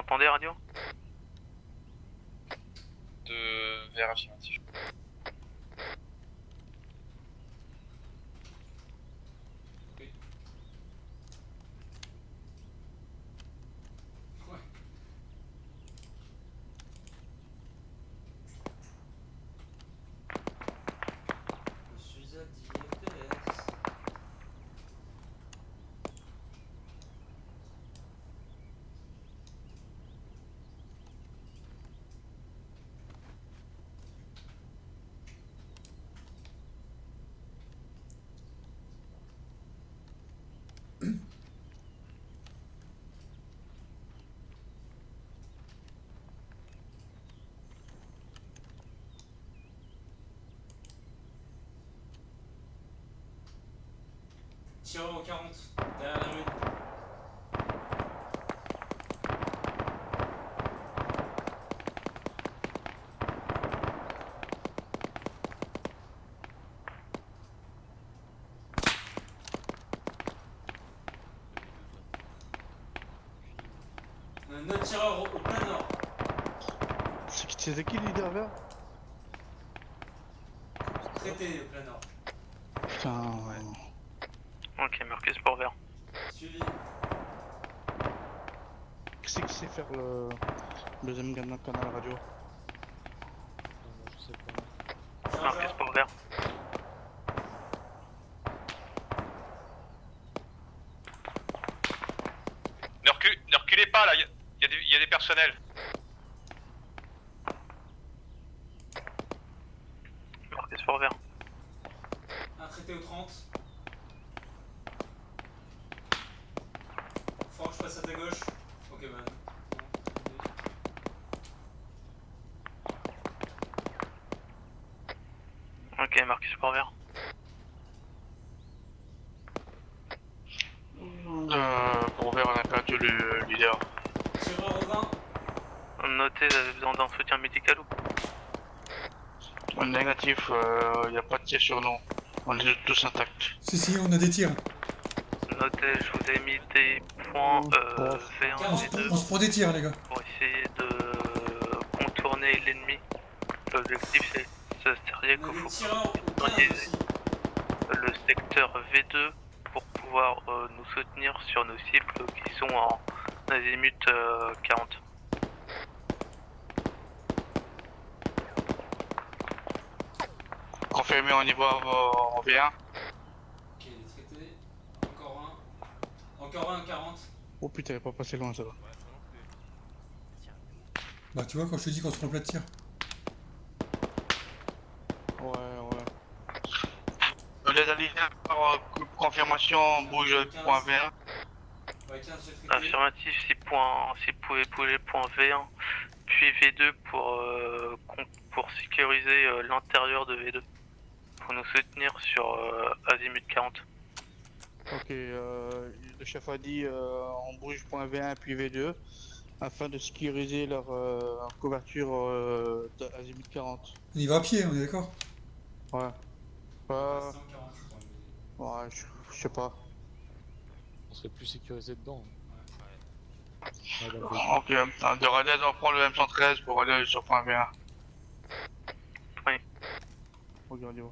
entendez radio? De verre affirmatif. Oui. Ouais. Je suis à 10 FPS. Tireur au 40, derrière la rue. Un autre tireur au plein nord. C'est qui l'idée là? Traité au plein nord. Putain. Ok, Marcus pour vert. Suivi. Qui c'est qui sait faire le deuxième canal radio? Je sais pas. Marcus Chargeur. pour vert. Ne reculez pas là, il y a des personnels. Marcus pour vert. Un traité au 30. Franck, je passe à ta gauche. Ok, man. Ok, Marcus pour vert. Pour vers on a perdu le leader. Tireur au 20. Notez, vous avez besoin d'un soutien médical ou? Négatif, y a pas de tir sur nous. On est tous intacts. Si, on a des tirs. Notez, je vous ai mis des points V1 et On V2 se prend des tirs, les gars. pour essayer de contourner l'ennemi. L'objectif c'est ce sérieux On a qu'il des faut tireurs au 15 utiliser aussi. le secteur V2 pour pouvoir nous soutenir sur nos cibles qui sont en azimut 40. Confirmé, on y va en V1. Ok, il est traité. Encore un. Encore un, 40. Oh putain, il est pas passé loin ça va. Bah, tu vois, quand je te dis qu'on se prend plein de tirs. Ouais. Les alliés par confirmation, bouge point V1. Ouais, 15, j'ai traité. Affirmatif, si vous pouvez bouger point V1 puis V2 pour sécuriser l'intérieur de V2 pour nous soutenir sur azimut 40. Ok, le chef a dit on bouge point V1 puis V2 afin de sécuriser leur couverture d'azimut 40. On y va à pied, on est d'accord? Ouais. Il reste 140, je crois. Ouais, je sais pas. On serait plus sécurisé dedans. Ouais. Ouais, dans le véhicule. Ok, de Radez, on prend le M113 pour aller sur point V1. Oui. Ok, on y va.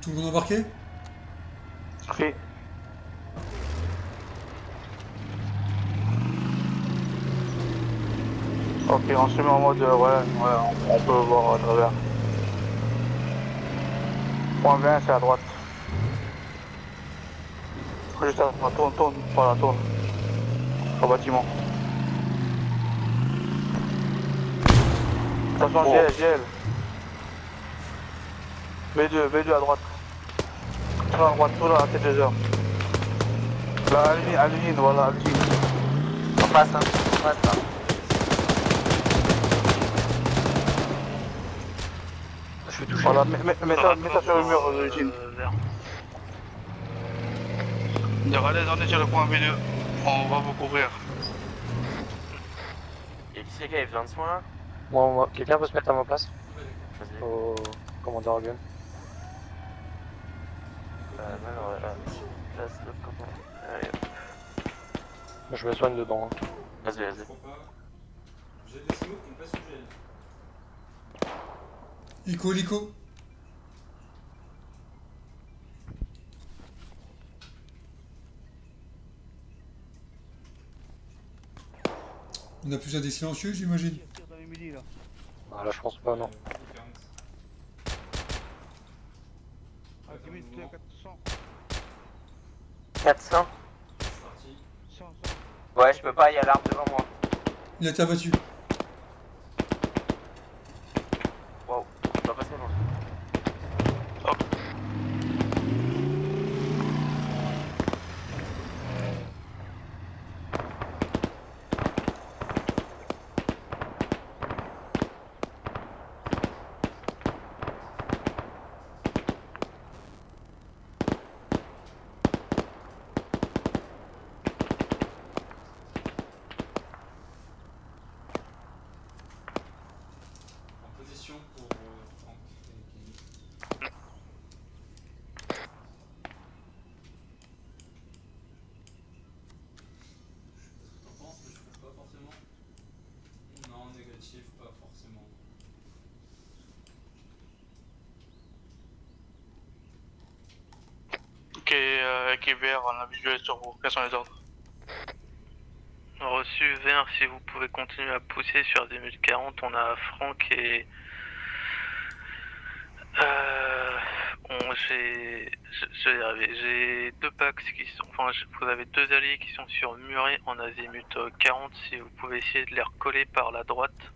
Tout le monde embarqué? Ok. Ok, on se met en mode, on peut voir à travers. Point 20, c'est à droite. Juste à droite, tourne, voilà, tourne. Au bâtiment. Attention, GL. B2 à droite. Tout à droite, tout là, à T2 heures. Là, à l'usine, voilà, à l'usine. On passe, hein. Je suis touché. Voilà, mets ça sur le mur de l'usine. Vert. De Radez, on est sur le point B2. On va vous couvrir. Et qui c'est qui avait besoin de soins là? Moi, quelqu'un peut se mettre à ma place Ouais, d'accord. Vas-y. au commandeur gun. Place de comment. Allez, Je me soigne dedans. Hein. vas-y, Je vas-y. crois pas. J'ai des smokes qui me passent au gel. Lico, Lico. On a plus à des silencieux, j'imagine. Tire dans les midis là. Ah, là, je pense pas, non. Azimut 400. 400. Je suis parti. 100. Ouais, je peux pas, il y a l'arbre devant moi. Il a été abattu. Wow, je peux pas passer moi. En position pour Franck et Kenny. T'en penses que je trouve pas forcément? Non, négatif, pas forcément. Ok, équipe vert, on a visuel sur vous. Quels sont les ordres? Reçu vert, si vous pouvez continuer à pousser sur Azimut 40, on a Franck et... je vais y arriver. J'ai deux packs qui sont... Enfin, vous avez deux alliés qui sont sur Muret en Azimut 40, si vous pouvez essayer de les recoller par la droite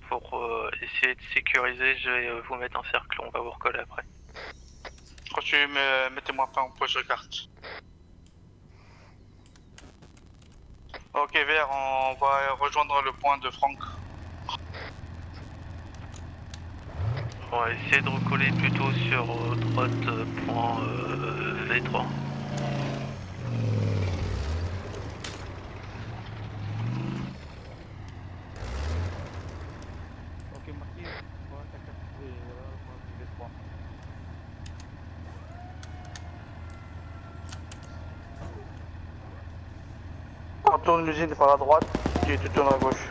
pour essayer de sécuriser, je vais vous mettre un cercle, on va vous recoller après. Reçu, mettez-moi fin au point, je carte. Ok, vert, on va rejoindre le point de Franck. On va essayer de recoller plutôt sur droite point V3. Ok, Marty, on va attaquer le point V3. On tourne l'usine par la droite et tu tournes à gauche.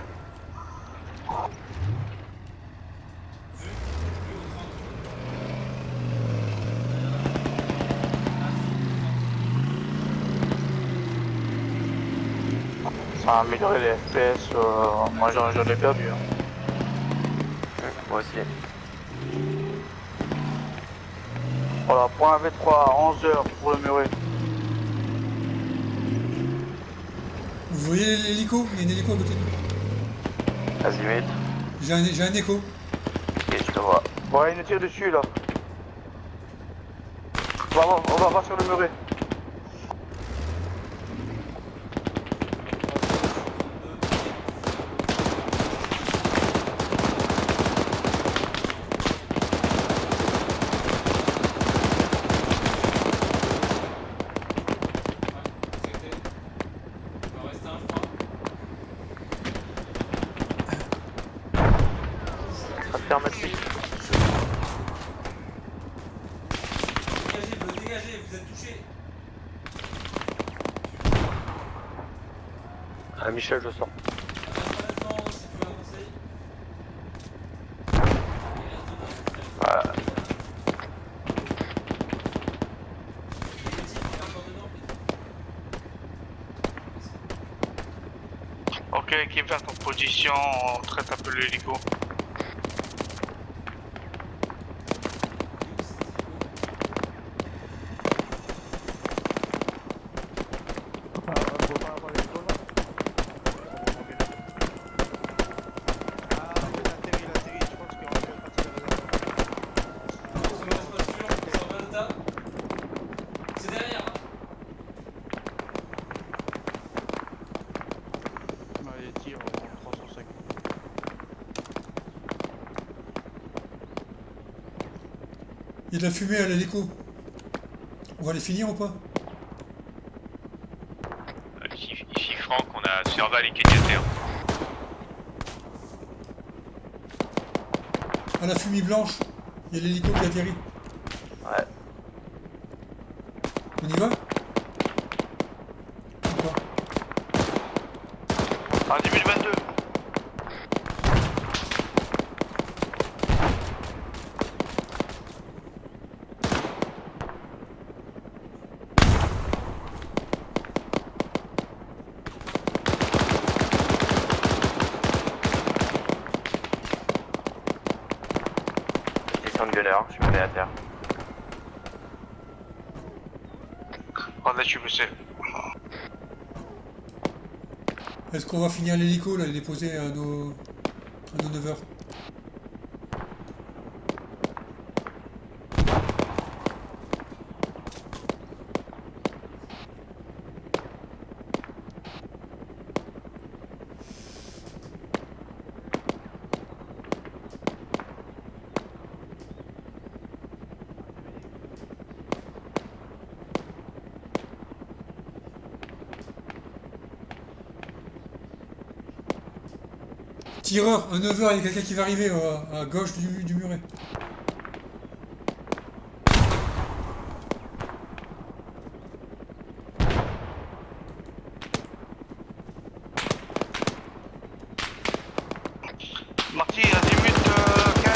Ça a amélioré les FPS, moi j'en ai perdu. Hein. Moi aussi. Voilà, point V3 à 11h pour le muret. Vous voyez l'hélico? Il y a un hélico à côté de nous. Azimut. J'ai un écho. Ok, je te vois. Ouais, il nous tire dessus là. On va voir sur le muret. Accepté. Il en reste un, je crois. Affirmatif. Dégagez, vous êtes touché. Ah, Michel, je sors. Un instant, si tu veux avancer. Voilà. Ok, équipe verte en position, on traite un peu l'hélico. C'est derrière, hein. Les tirs en 305. Il y a de la fumée à l'hélico. On va les finir ou pas? Ici Franck, on a Serval et Kenyater. À la fumée blanche, il y a l'hélico qui atterrit. Ouais. On y va? Ou pas? Azimut 22. Position de gueuleur, je me mets à terre. Oh là, je suis blessé. Est-ce qu'on va finir l'hélico là, il est posé à nos 9h? Tireur, à 9h, il y a quelqu'un qui va arriver à gauche du muret. Marty, azimut 15.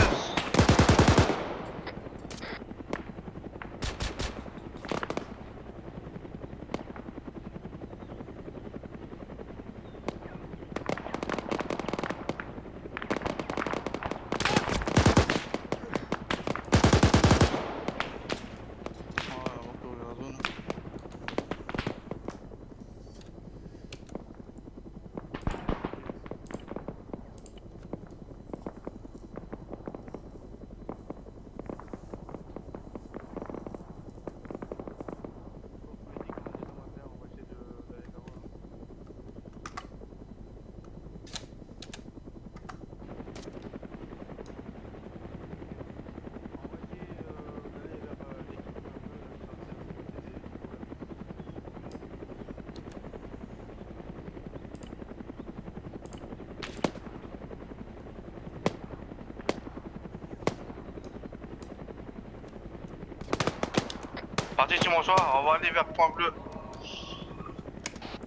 Partez sur mon soir, on va aller vers Point Bleu.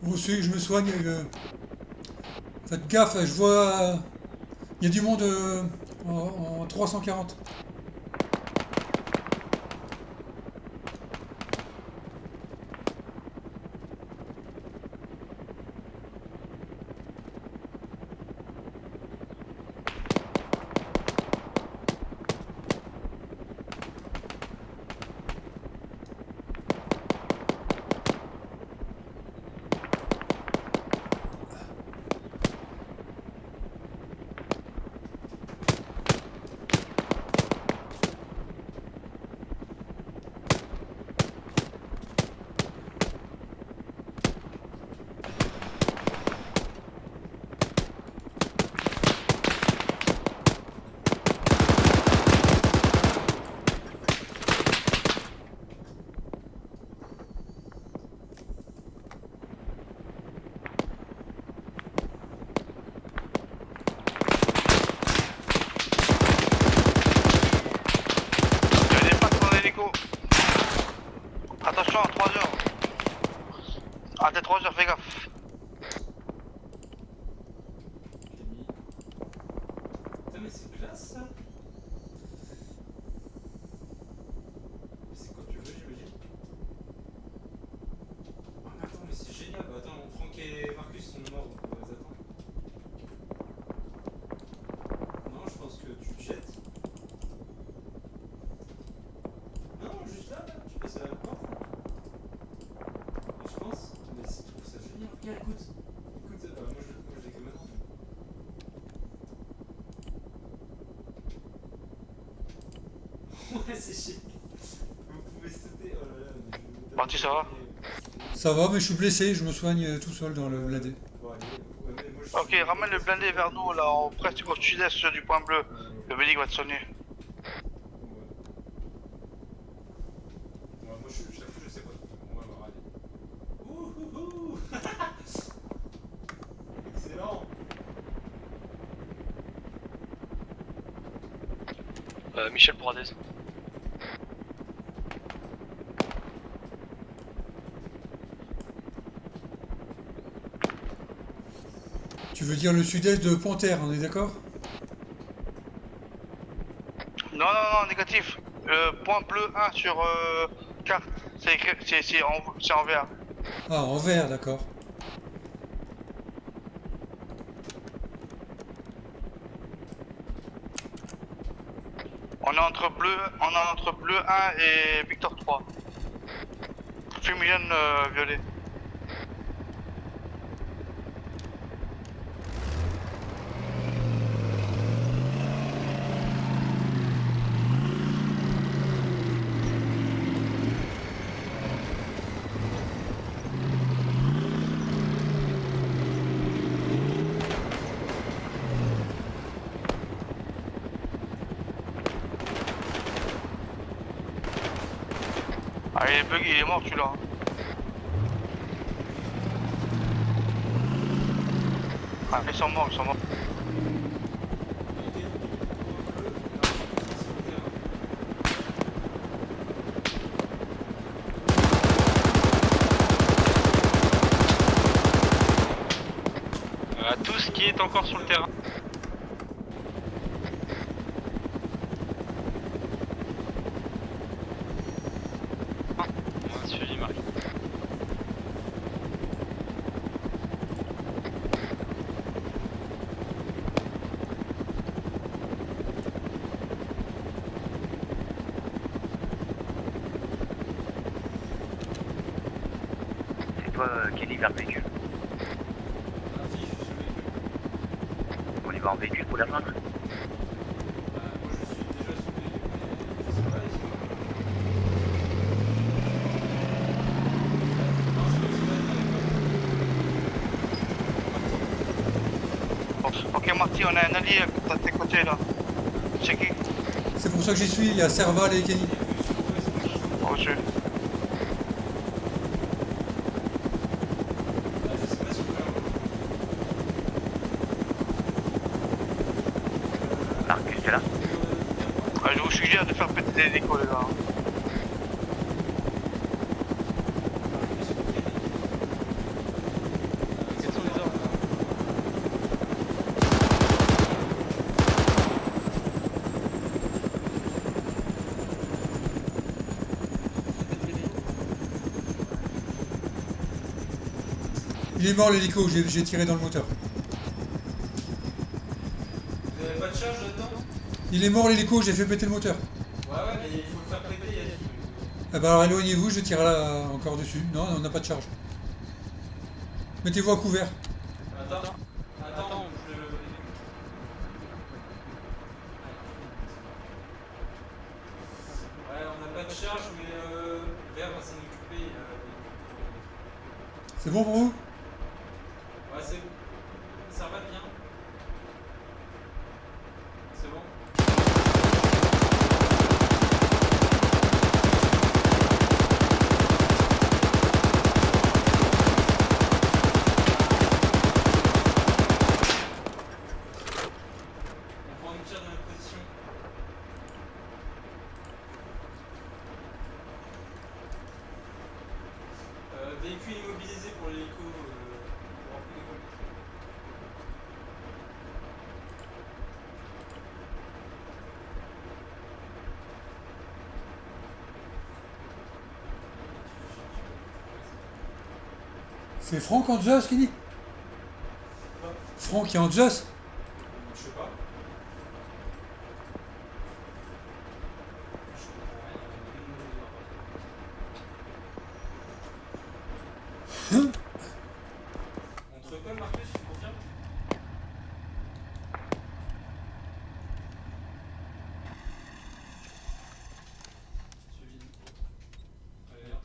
Où c'est que je me soigne? Faites gaffe, je vois... Il y a du monde en 340. Attention, à 3h. À tes 3h, fais gaffe. Putain, mais c'est classe ça. C'est quand tu veux, j'imagine. Ah, mais attends, mais c'est génial. Bah, attends, Franck et Marcus sont morts, donc on va les attendre. Non, je pense que tu te jettes. Non, juste là, tu passes à la porte. Et je pense, mais je trouve ça génial. Regarde, écoute, moi je l'ai que maintenant. Ouais, c'est chic. Vous pouvez sauter. Oh là là, mais je vais Marty, ça va? Ça va, mais je suis blessé, je me soigne tout seul dans le blindé. Bon, allez, ouais, mais moi je Ok, ramène le blindé vers nous, là, presque au sud-est du Point Bleu. Le médic va te soigner. Ouais, moi je t'avoue, je sais pas trop. On va voir, allez. Ouhouhou. Excellent. Michel pour Adès. Tu veux dire le sud-est de Panthère, on est d'accord? Non, non, non, négatif. Point bleu 1 sur carte. C'est en vert. Ah, en vert, d'accord. On est entre bleu 1 et Victor 3. Fumigène violet. Ah, il est bug, il est mort celui-là. Ah, ils sont morts, ils sont morts. Tout ce qui est encore sur le terrain. On a suivi Marie. C'est toi qui est vers le véhicule. On y va en véhicule pour la rejoindre. Ok Marty, on a un allié à tes côtés là. C'est qui? C'est pour ça que j'y suis, il y a Serval et Kenny. Reçu. Marcus, t'es là? Ah, je vous suggère de faire péter les échos les gars. Il est mort l'hélico, j'ai tiré dans le moteur. Vous avez pas de charge là-dedans? Il est mort l'hélico, j'ai fait péter le moteur. Ouais, ouais, mais il faut le faire péter, il y a dit. Ah bah alors éloignez-vous, je tire là encore dessus. Non, on n'a pas de charge. Mettez-vous à couvert. Attends, je le. Ouais, on n'a pas de charge, mais Vert va s'en occuper. C'est bon pour vous? Ouais, ça va bien. C'est bon. On prend une tire dans notre position. Véhicule immobilisé pour l'hélico. Pour remplir les colis. C'est Franck en Zeus, Kenny? Franck qui est en Zeus? Je sais pas. Je comprends rien. On te recolle, Marcus, tu confirmes? Suivi. Très bien.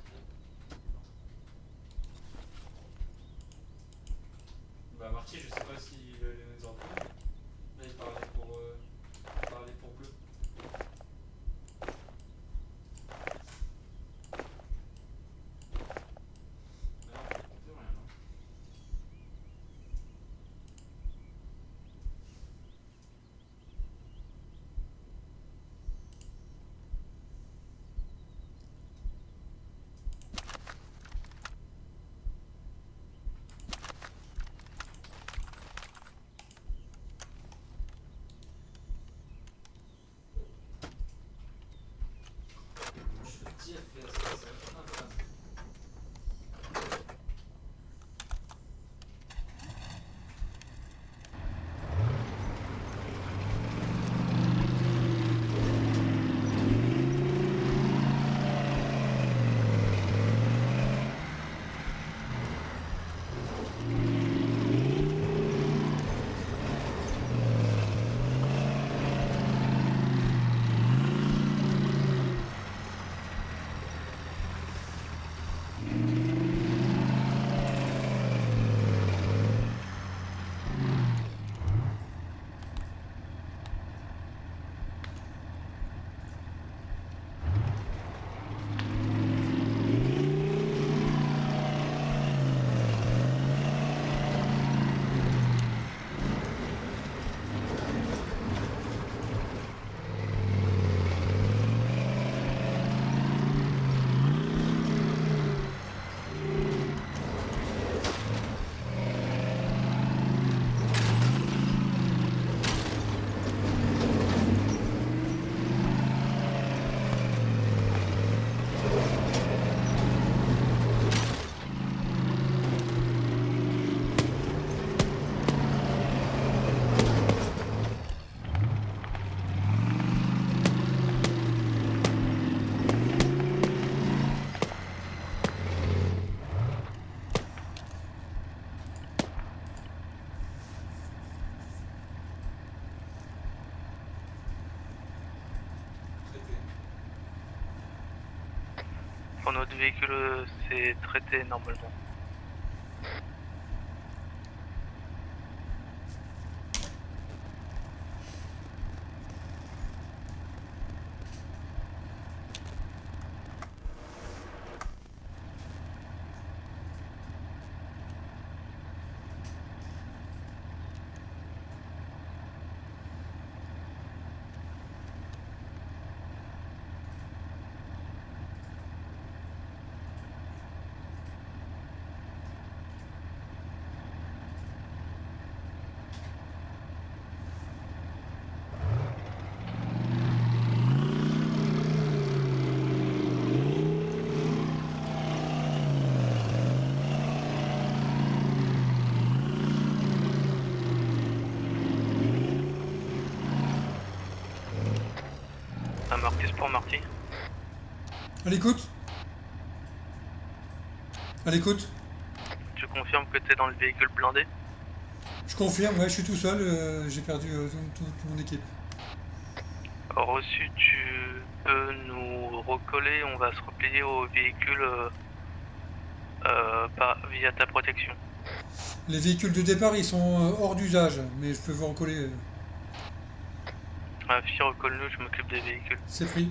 Bah Marty, je sais pas s'il veut les ordres. Pour notre véhicule, c'est traité normalement. Un Marcus pour Marty. À l'écoute. À l'écoute. Tu confirmes que t'es dans le véhicule blindé? Je confirme, ouais, je suis tout seul, j'ai perdu toute mon équipe. Reçu, tu peux nous recoller, on va se replier au véhicule via ta protection. Les véhicules de départ, ils sont hors d'usage, mais je peux vous recoller. Fi, recolle-nous, je m'occupe des véhicules. C'est pris.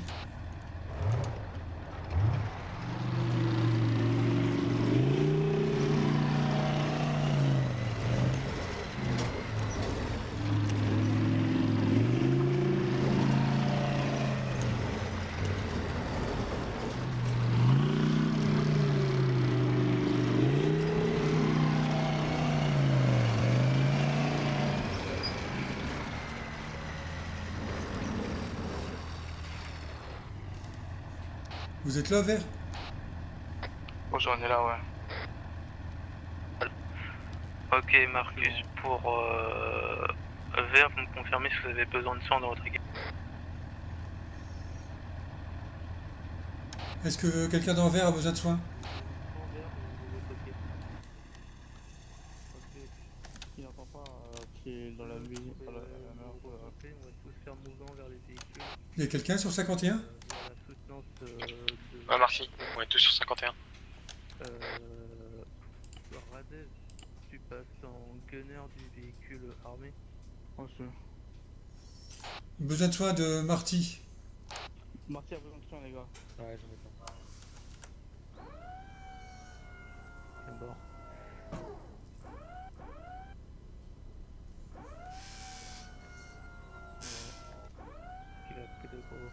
Vous êtes là, Vert? Bonjour, on est là, ouais. Ok, Marcus, pour Vert, vous me confirmez si vous avez besoin de soins dans votre équipe. Est-ce que quelqu'un dans Vert a besoin de soins? Il n'entend pas qui est dans la ville. On va tous faire mouvement vers les véhicules. Il y a quelqu'un sur 51? La soutenance de... Ah, merci. On est tous sur 51. Radez, tu passes en gunner du véhicule armé. Besoin de soins de Marty. Marty a besoin de soins, les gars. Ouais, j'en ai pas. C'est mort. Il a pris de gros.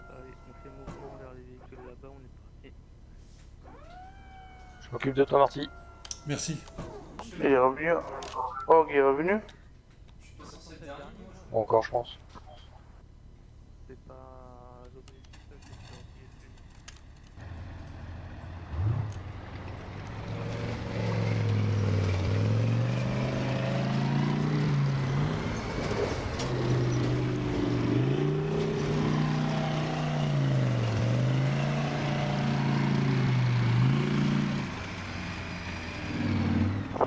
Allez, on fait mouvement vers les véhicules là-bas, on est parti. Je m'occupe de toi, Marty. Merci. Il est revenu. Oh, il est revenu. Je suis pas censé être derrière, moi. Bon, encore, je pense. C'est pas l'objectif, c'est sur ISU.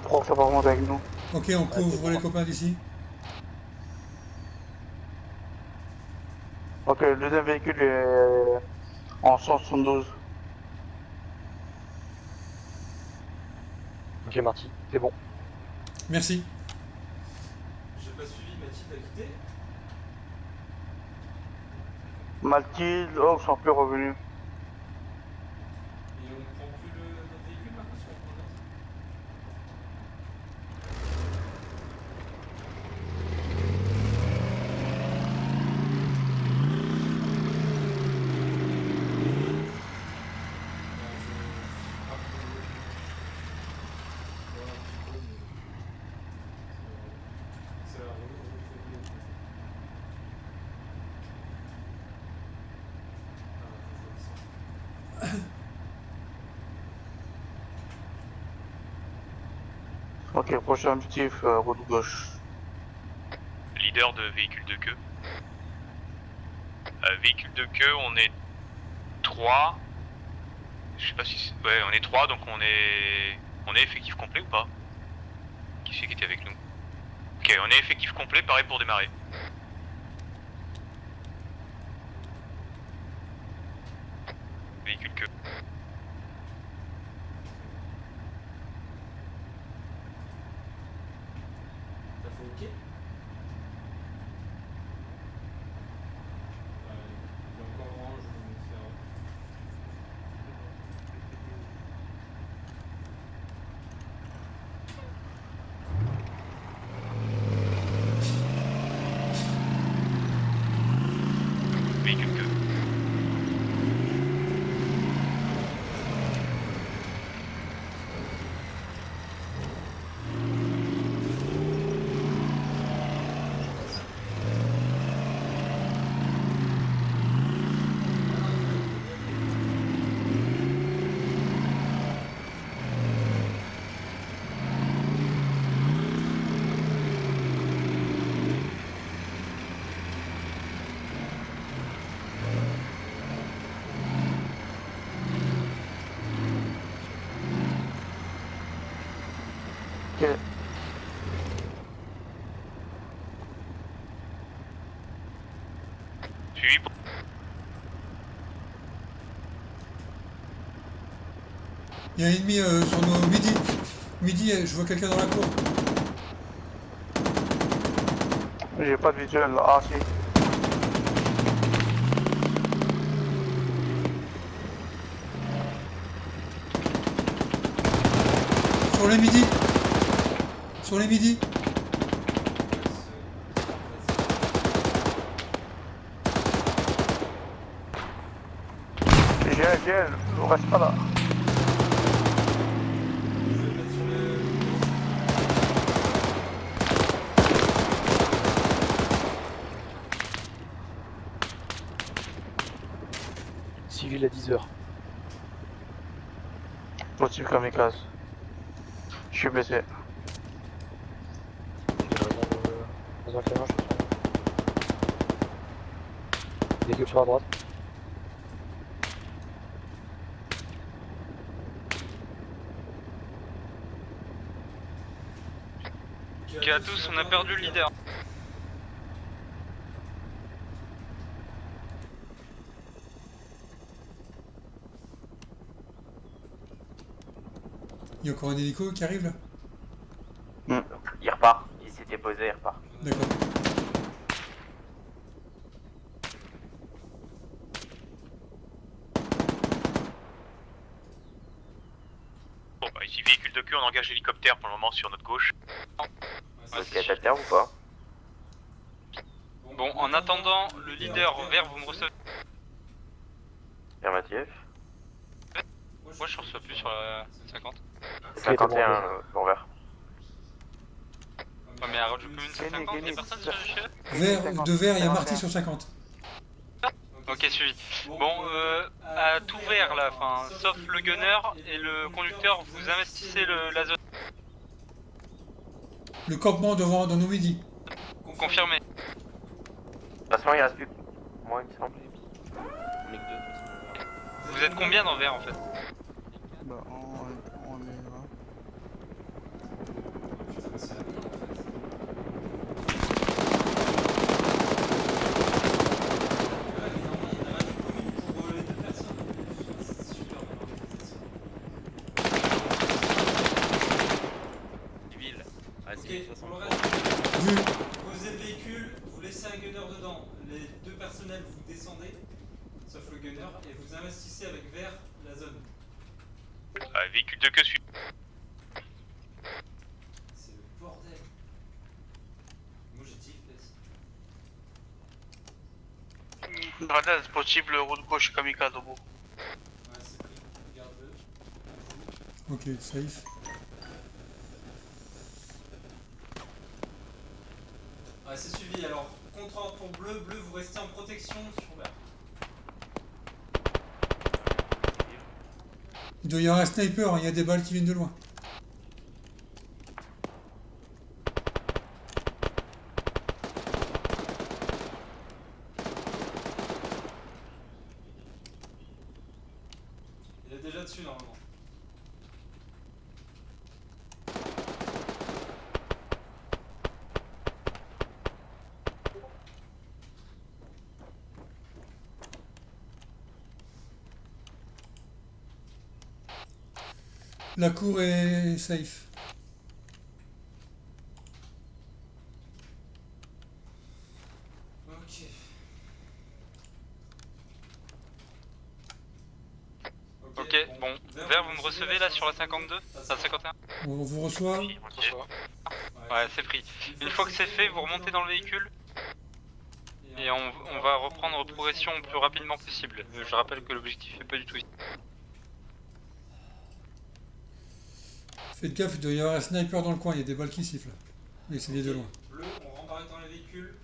Pro, ça va remonter avec nous. Ok, on couvre les copains d'ici. Ok, le deuxième véhicule est en 172. Ok, Marty, c'est bon. Merci. J'ai pas suivi, Mathilde a quitté. Mathilde, oh, ils sont plus revenus. Et on prend plus notre véhicule, Marcus, ou on prend notre? Ok, prochain objectif, route gauche. Leader de véhicule de queue. Véhicule de queue, on est 3. Je sais pas si c'est... Ouais, on est 3, donc on est effectif complet ou pas? Qui c'est qui était avec nous? Ok, on est effectif complet, pareil pour démarrer. Véhicule queue. Ok. Il est encore orange, je vais me faire. Véhicule que. Ok. Suivi pour. Il y a un ennemi sur nos midi. Midi, je vois quelqu'un dans la cour. J'ai pas de visuel là. Ah si. Sur les midi. Sur les midi. J'ai elle, on reste pas là. Je vais mettre sur le. Civil à 10h. Motif kamikaze. Je suis blessé. Dans un éclairage, véhicule sur la droite. Ok à tous, on a perdu le leader. Il y a encore un hélico qui arrive là. Il repart. Il s'était posé, il repart. D'accord. Bon bah ici véhicule de queue, on engage l'hélicoptère pour le moment sur notre gauche. Vous êtes à terre ou pas? Bon, en attendant, le leader vert, vous me recevez. Affirmatif. Moi je reçois plus sur la 50. 51, bon vert. Ouais mais à Radio Commune 150, y'a personne sur chez eux? Vert, de vert, il y a Marty sur 50. Ok, suivi. Bon, à tout vert là, enfin, sauf le gunner et le conducteur, vous investissez la zone. Le campement devant dans nos midi. Confirmé. De toute façon, il reste plus. Moi, il me semble. Vous êtes combien dans vert en fait? Bah on est là. Putain, c'est la merde, en fait. Ouais, mais normalement, il y a un commune pour les deux personnes. C'est super bien l'organisation. Civil, à Ok, 60. pour le reste, Vu. posez le véhicule, vous laissez un gunner dedans. Les deux personnels, vous descendez, sauf le gunner, et vous investissez avec vert la zone. Véhicule de queue suivi. C'est le bordel. Moi j'ai tif, laisse. Radar possible route gauche kamikaze au bout. Ouais, c'est pris. Garde-le. Ok, safe. Ouais, c'est suivi. Alors, contre-ordre pour bleu, bleu, vous restez en protection sur vert. Il doit y avoir un sniper, il y a des balles qui viennent de loin. Il est déjà dessus normalement. La cour est safe. Ok, bon. Vert, vous me recevez là sur la 52 La 51 On vous reçoit. Ouais, c'est pris. Une fois que c'est fait, vous remontez dans le véhicule et on va reprendre progression le plus rapidement possible. Je rappelle que l'objectif est pas du tout ici. Faites gaffe, il doit y avoir un sniper dans le coin, il y a des balles qui sifflent. Mais c'est de loin. Bleu, on rembarque dans les véhicules.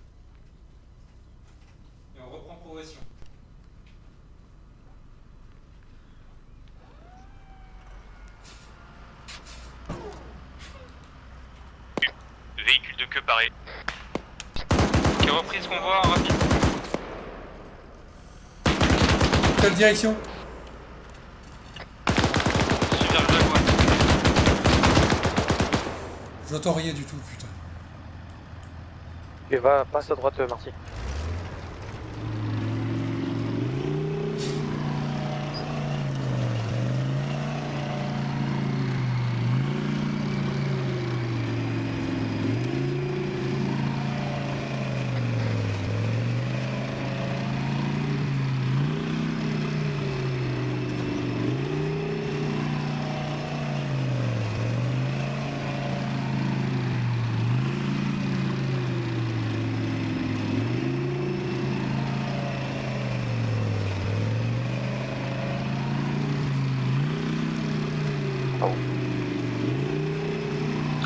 Et on reprend progression. Véhicule de queue paré. Qui reprise convoi rapide. Quelle direction? Je suis vers le Jaguar. J'entends rien du tout, putain. Ok, va, passe à droite, Marty.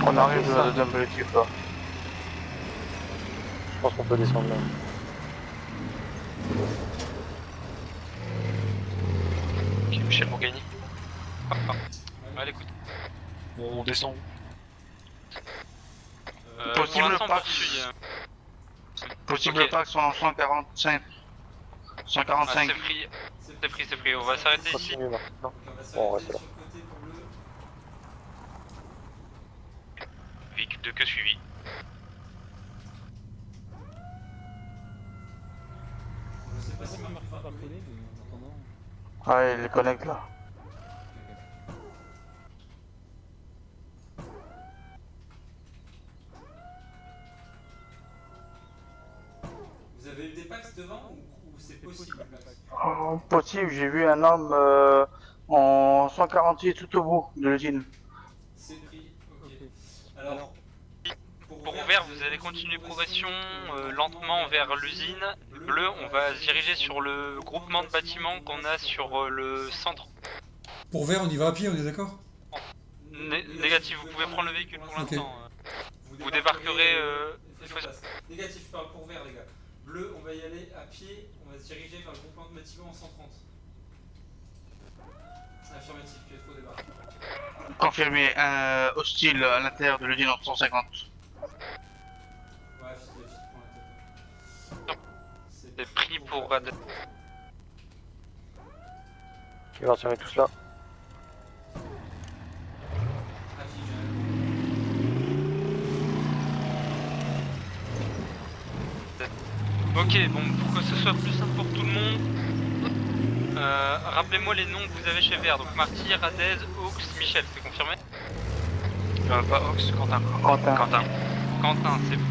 On arrive dans la deuxième équipe là. Je pense qu'on peut descendre là. Ok, Michel Bourgani. Allez, écoute. On descend. Possible pour l'instant, pas. poursuit. Possible Ok. pas que sont 145. Ah, 145. c'est pris. C'est pris. On va s'arrêter ici. Continue, Marty. Non. Donc on va Bon, on s'arrêter reste là. sur le côté pour bleu. Véhicule de queue suivi. Je sais pas si Marc va rappeler. Ouais, il les connecte là. Vous avez eu des packs devant ou c'est possible, Max? Possible, j'ai vu un homme en 148 tout au bout de l'usine. C'est pris, ok. Alors, Pour vert, vous allez continuer progression lentement vers l'usine. Bleu, on va se diriger sur le groupement de bâtiments qu'on a sur le centre. Pour vert, on y va à pied, on est d'accord? Négatif, vous pouvez prendre le véhicule pour Ok. l'instant. Vous débarquerez. Négatif, je parle pour vert, les gars. Bleu, on va y aller à pied, on va se diriger vers le groupement de bâtiments en 130. Affirmatif, PFO débarque. Confirmé, hostile à l'intérieur de l'usine en 150. Ouais, fils de fils, prends la tête. C'est pris pour Rad. Il va retirer tout cela. Ok, bon, pour que ce soit plus simple pour tout le monde, rappelez-moi les noms que vous avez chez Vert. Donc Marty, Radez, Hawks, Michel, c'est confirmé? Pas Hawks, Quentin. Quentin, c'est bon.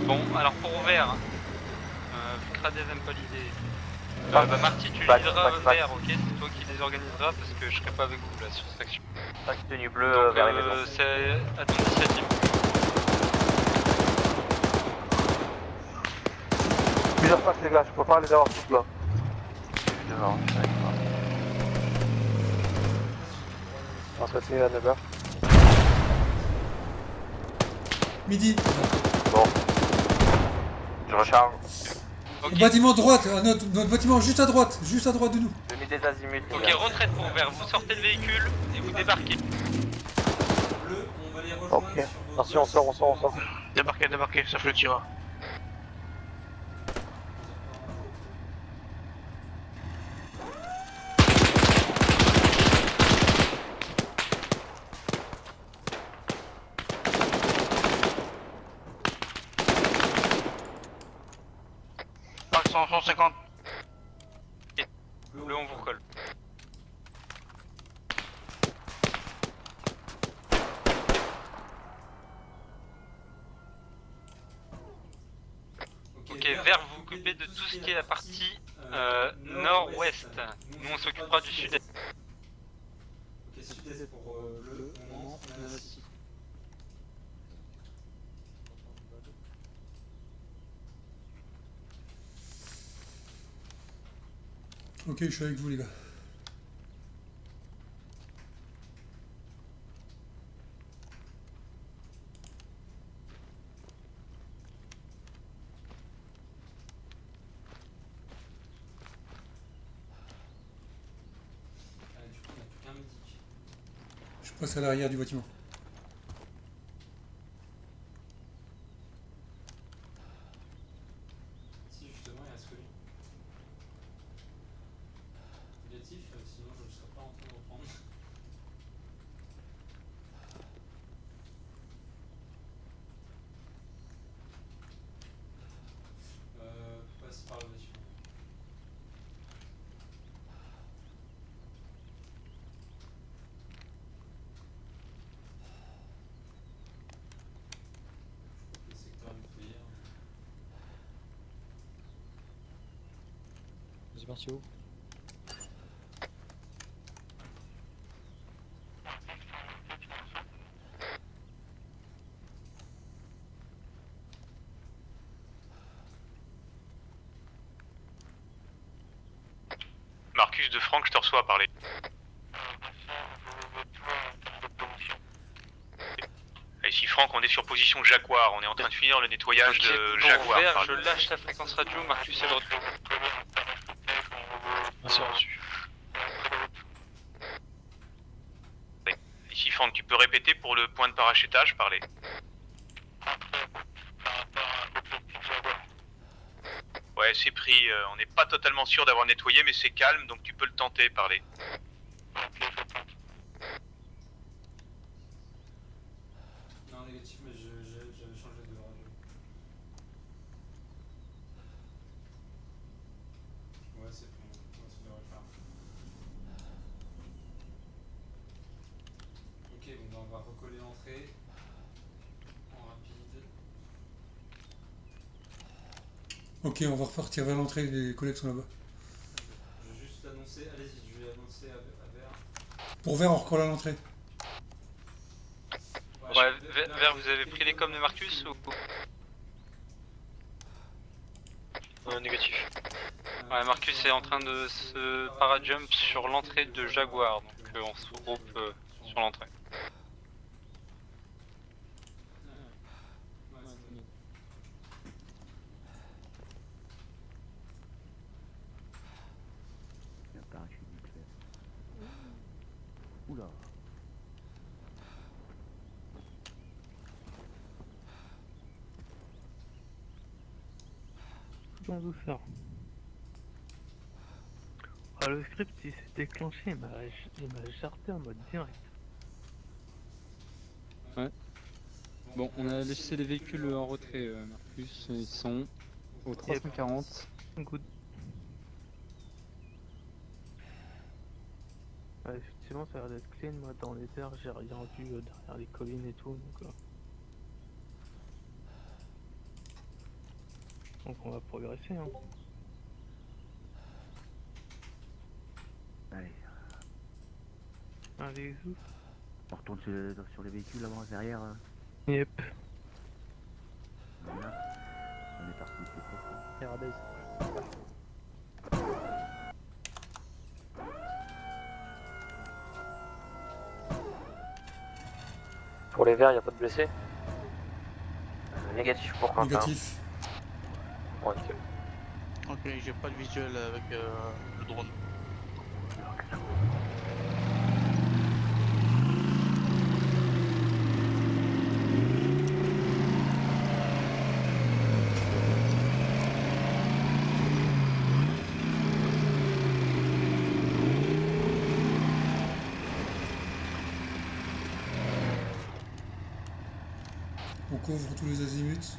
Bon, alors pour Vert, vu que Radez aime pas l'idée, Marty, tu Pax, lideras Pax, Pax. Vert, ok? C'est toi qui les organiseras parce que je serai pas avec vous là sur cette action. Pax tenue bleue Donc vers les maisons. c'est à ton initiative. Plusieurs passes les gars, je peux pas les avoir toutes là. Devant, je suis avec toi. On va se retirer à 9h. Midi. Bon. Je recharge. Ok, Au bâtiment droite, notre bâtiment juste à droite de nous. J'ai mis des azimuts. les ok, gars. retraite pour Vert, vous sortez le véhicule et vous débarquez. Bleu, on va les rejoindre Ok. sur vos Marty, on sort, on sort, on sort. Débarquez, ça fait le tir. Pax en 150. Bleu, on vous recolle. Ok, Vert, vous vous occupez de tout ce qui est la partie nord-ouest. Nous, on s'occupera du sud-est. Ok, sud-est pour bleu, on monte, on investit. Ok, je suis avec vous les gars. Du coup, on n'a plus qu'un médic. Je passe à l'arrière du bâtiment. Si, justement, il reste que lui. Négatif, sinon je ne serais pas en train de reprendre. Passe par le bâtiment. Le secteur nucléaire. C'est parti où? Marcus de Franck, je te reçois à parler. Ici Franck, on est sur position Jaguar, on est en train de finir le nettoyage de Jaguar. Vert, je lâche la fréquence radio, Marcus est de retour. C'est reçu. Ici Franck, tu peux répéter pour le point de parachutage, parler. Ouais, c'est pris, on n'est pas totalement sûr d'avoir nettoyé, mais c'est calme, donc tu peux le tenter, parler. Non, négatif, mais j'avais changé de radio. Ouais, c'est bon, ouais, ça devrait le faire. Ok, bon, bah, on va recoller l'entrée en rapide. Ok, on va repartir vers l'entrée, les collègues sont là-bas. Je vais juste l'annoncer, allez-y, je vais annoncer à Vert. Pour Vert, on recolle à l'entrée. Ouais, Vert, vous avez pris les coms de Marcus ou... Négatif. Ouais, Marcus est en train de se parajump sur l'entrée de Jaguar, donc on se regroupe sur l'entrée. Oula. Tout en douceur. Ah, le script il s'est déclenché, il m'a jarté en mode direct. Bon, on a laissé les véhicules en retrait, Marcus. Ils sont au 340. Good. Ouais, effectivement, ça a l'air d'être clean. Moi, dans les airs, j'ai rien vu derrière les collines et tout. Donc on va progresser. Hein. Allez, Allez, zou. on retourne sur les véhicules avant, derrière. Yep. Voilà. On est parti, c'est trop. Paradise. Pour les verts, il n'y a pas de blessés. Négatif pour Quentin. Négatif. Bon, nickel. Ok, j'ai pas de visuel avec le drone. On couvre tous les azimuts.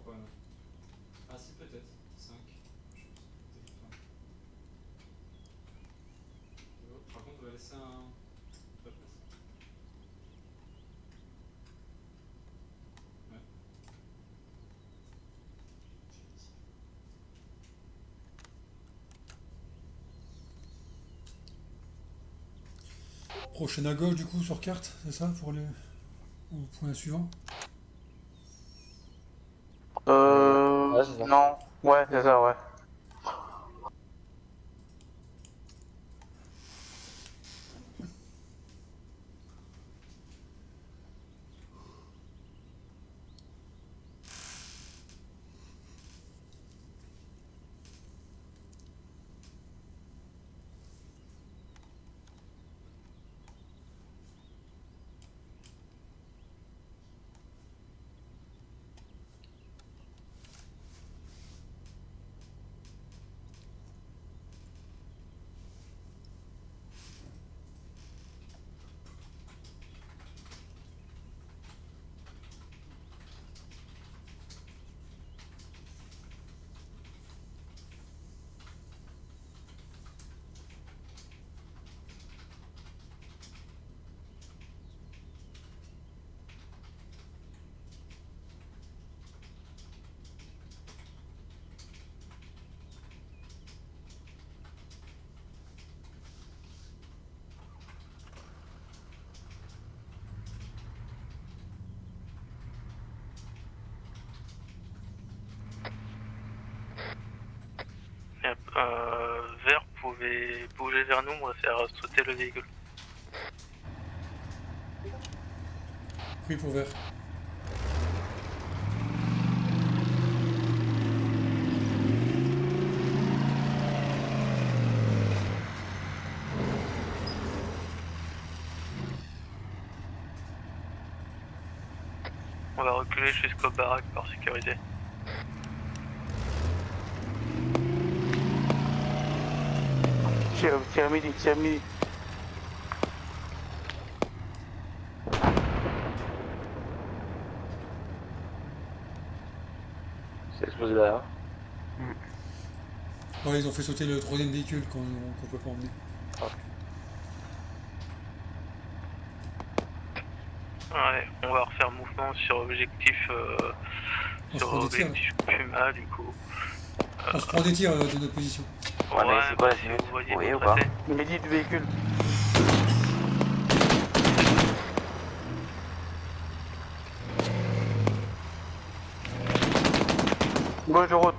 pas, non. Ah si, peut-être. 5. Par contre, on va laisser un... pas de place. Ouais. Prochaine à gauche du coup sur carte, c'est ça pour le au point suivant. Ouais, c'est ça. Non. Ouais, c'est ça, ouais. Vert, vous pouvez bouger vers nous, on va faire sauter le véhicule. Oui pour vert. On va reculer jusqu'au baraque par sécurité. Tire midi, tire midi. C'est explosé derrière. Ouais, ils ont fait sauter le troisième véhicule qu'on peut pas emmener. Ouais, on va refaire mouvement sur objectif On se prend des tirs. Puma du coup. On se prend des tirs de notre position. Ouais, mais c'est quoi la si limite vous voyez Vous voyez ou votre pas tracé. Midi du véhicule. Gauche de route.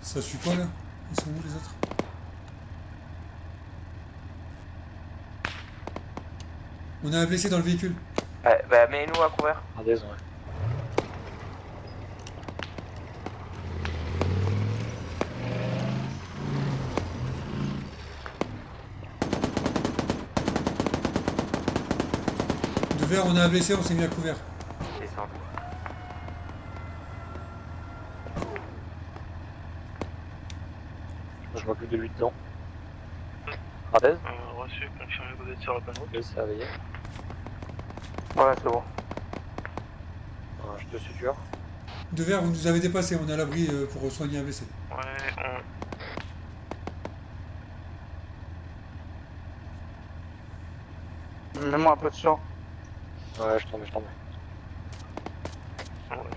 Ça suit pas là? Ils sont où les autres? On a un blessé dans le véhicule. Ouais, bah mets-nous à couvert. Ah, désolé. De vert, on a un blessé, on s'est mis à couvert. Descends. Je m'occupe de lui dedans. Radez, Reçu, confirmé que vous êtes sur la bonne route. il s'est réveillé. Ouais, c'est bon. Je te suture. De vert, vous nous avez dépassé, on est à l'abri pour soigner un blessé. Ouais, Mets-moi un peu de sang. Ouais, je tombe.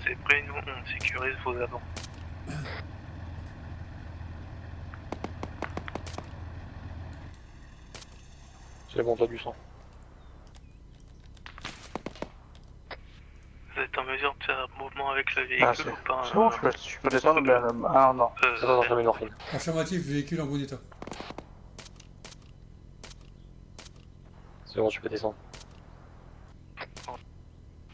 c'est prêt, nous on sécurise vos avants. C'est bon, t'as du sang. Vous êtes en mesure de faire un mouvement avec le Ah, véhicule ou pas c'est bon, je peux descendre, mais ah non. Attends, je mets une morphine. Affirmatif, véhicule en bon état. C'est bon, tu peux descendre.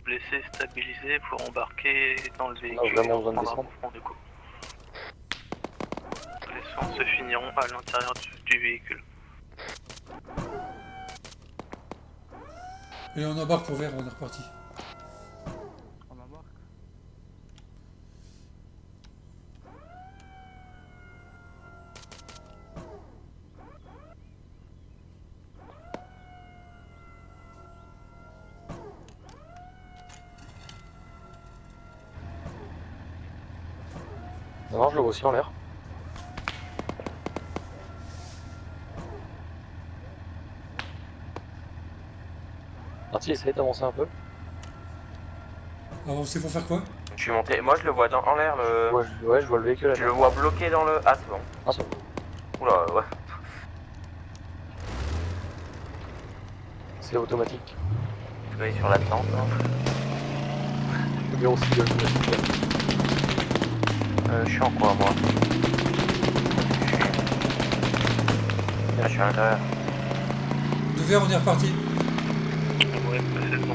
Blessé, stabilisé pour embarquer dans le véhicule. On a vraiment besoin de prendre un descendre. mouvement de coup. Les soins se finiront à l'intérieur du véhicule. Et on embarque pour Vert, on est reparti. On embarque. Non, je le vois aussi en l'air. Marty, essaye d'avancer un peu. Avancer pour faire quoi? Je suis monté. Moi, je le vois en l'air. Ouais, je vois le véhicule. Je le vois bloqué dans le. Ah, c'est bon. Ah, c'est bon. Oula, ouais. C'est automatique. Je vais aller sur la tente. Hein. Le numéro 6 de l'automatique. Je suis en quoi, moi? Ah, je suis à l'intérieur. De Vert, on est reparti. Ouais, c'est bon.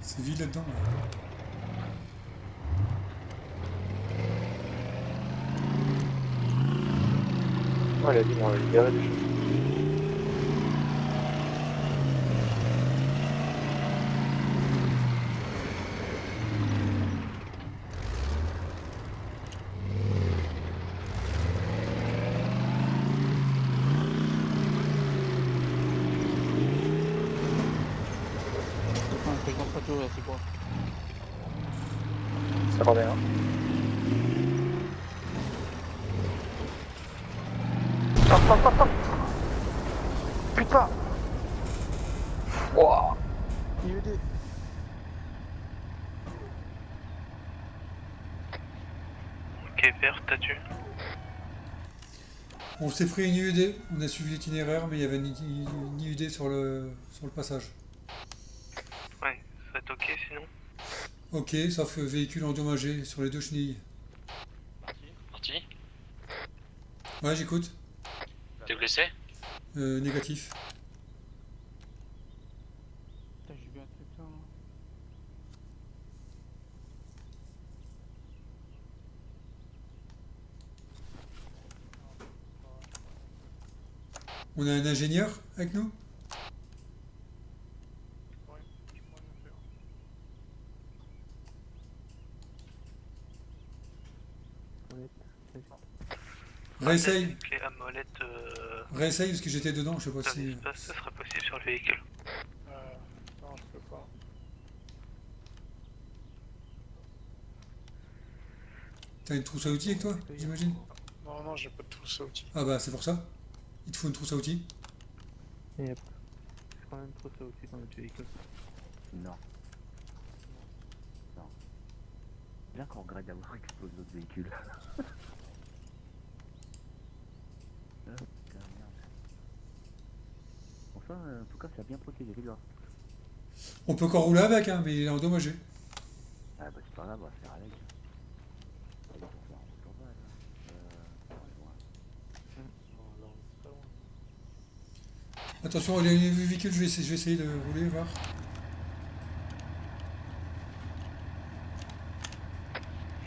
C'est vide là-dedans. Là. Ouais, il a dit, on va libérer des choses. C'est quoi? Ça va bien. Putain! Wouah. IED. Ok, Vert, t'as tué. On s'est pris une IUD, on a suivi l'itinéraire, mais il y avait une IUD sur le passage. Ouais, ça va être ok sinon. Ok, sauf véhicule endommagé sur les deux chenilles. Marty, Ouais, j'écoute. t'es blessé? Négatif. Putain, j'ai vu un truc là. On a un ingénieur avec nous? Réessaye. Clé à molette. Réessaye parce que j'étais dedans, je sais pas Dans si. l'espace, ça sera possible sur le véhicule. Non, je peux pas. T'as une trousse à outils avec toi, j'imagine? Non, non, j'ai pas de trousse à outils. Ah bah c'est pour ça. Il te faut une trousse à outils. Yep. J'ai quand même trop ça aussi dans notre véhicule. Non. Non. Bien qu'on regrette d'avoir explosé notre véhicule. Putain, merde. Enfin, en tout cas, ça a bien protégé les gars. On peut encore rouler avec, hein, mais il est endommagé. Ah bah c'est pas grave, on va se faire avec. On va faire un retour bas, là. Attention, les véhicules, je vais essayer de rouler, voir.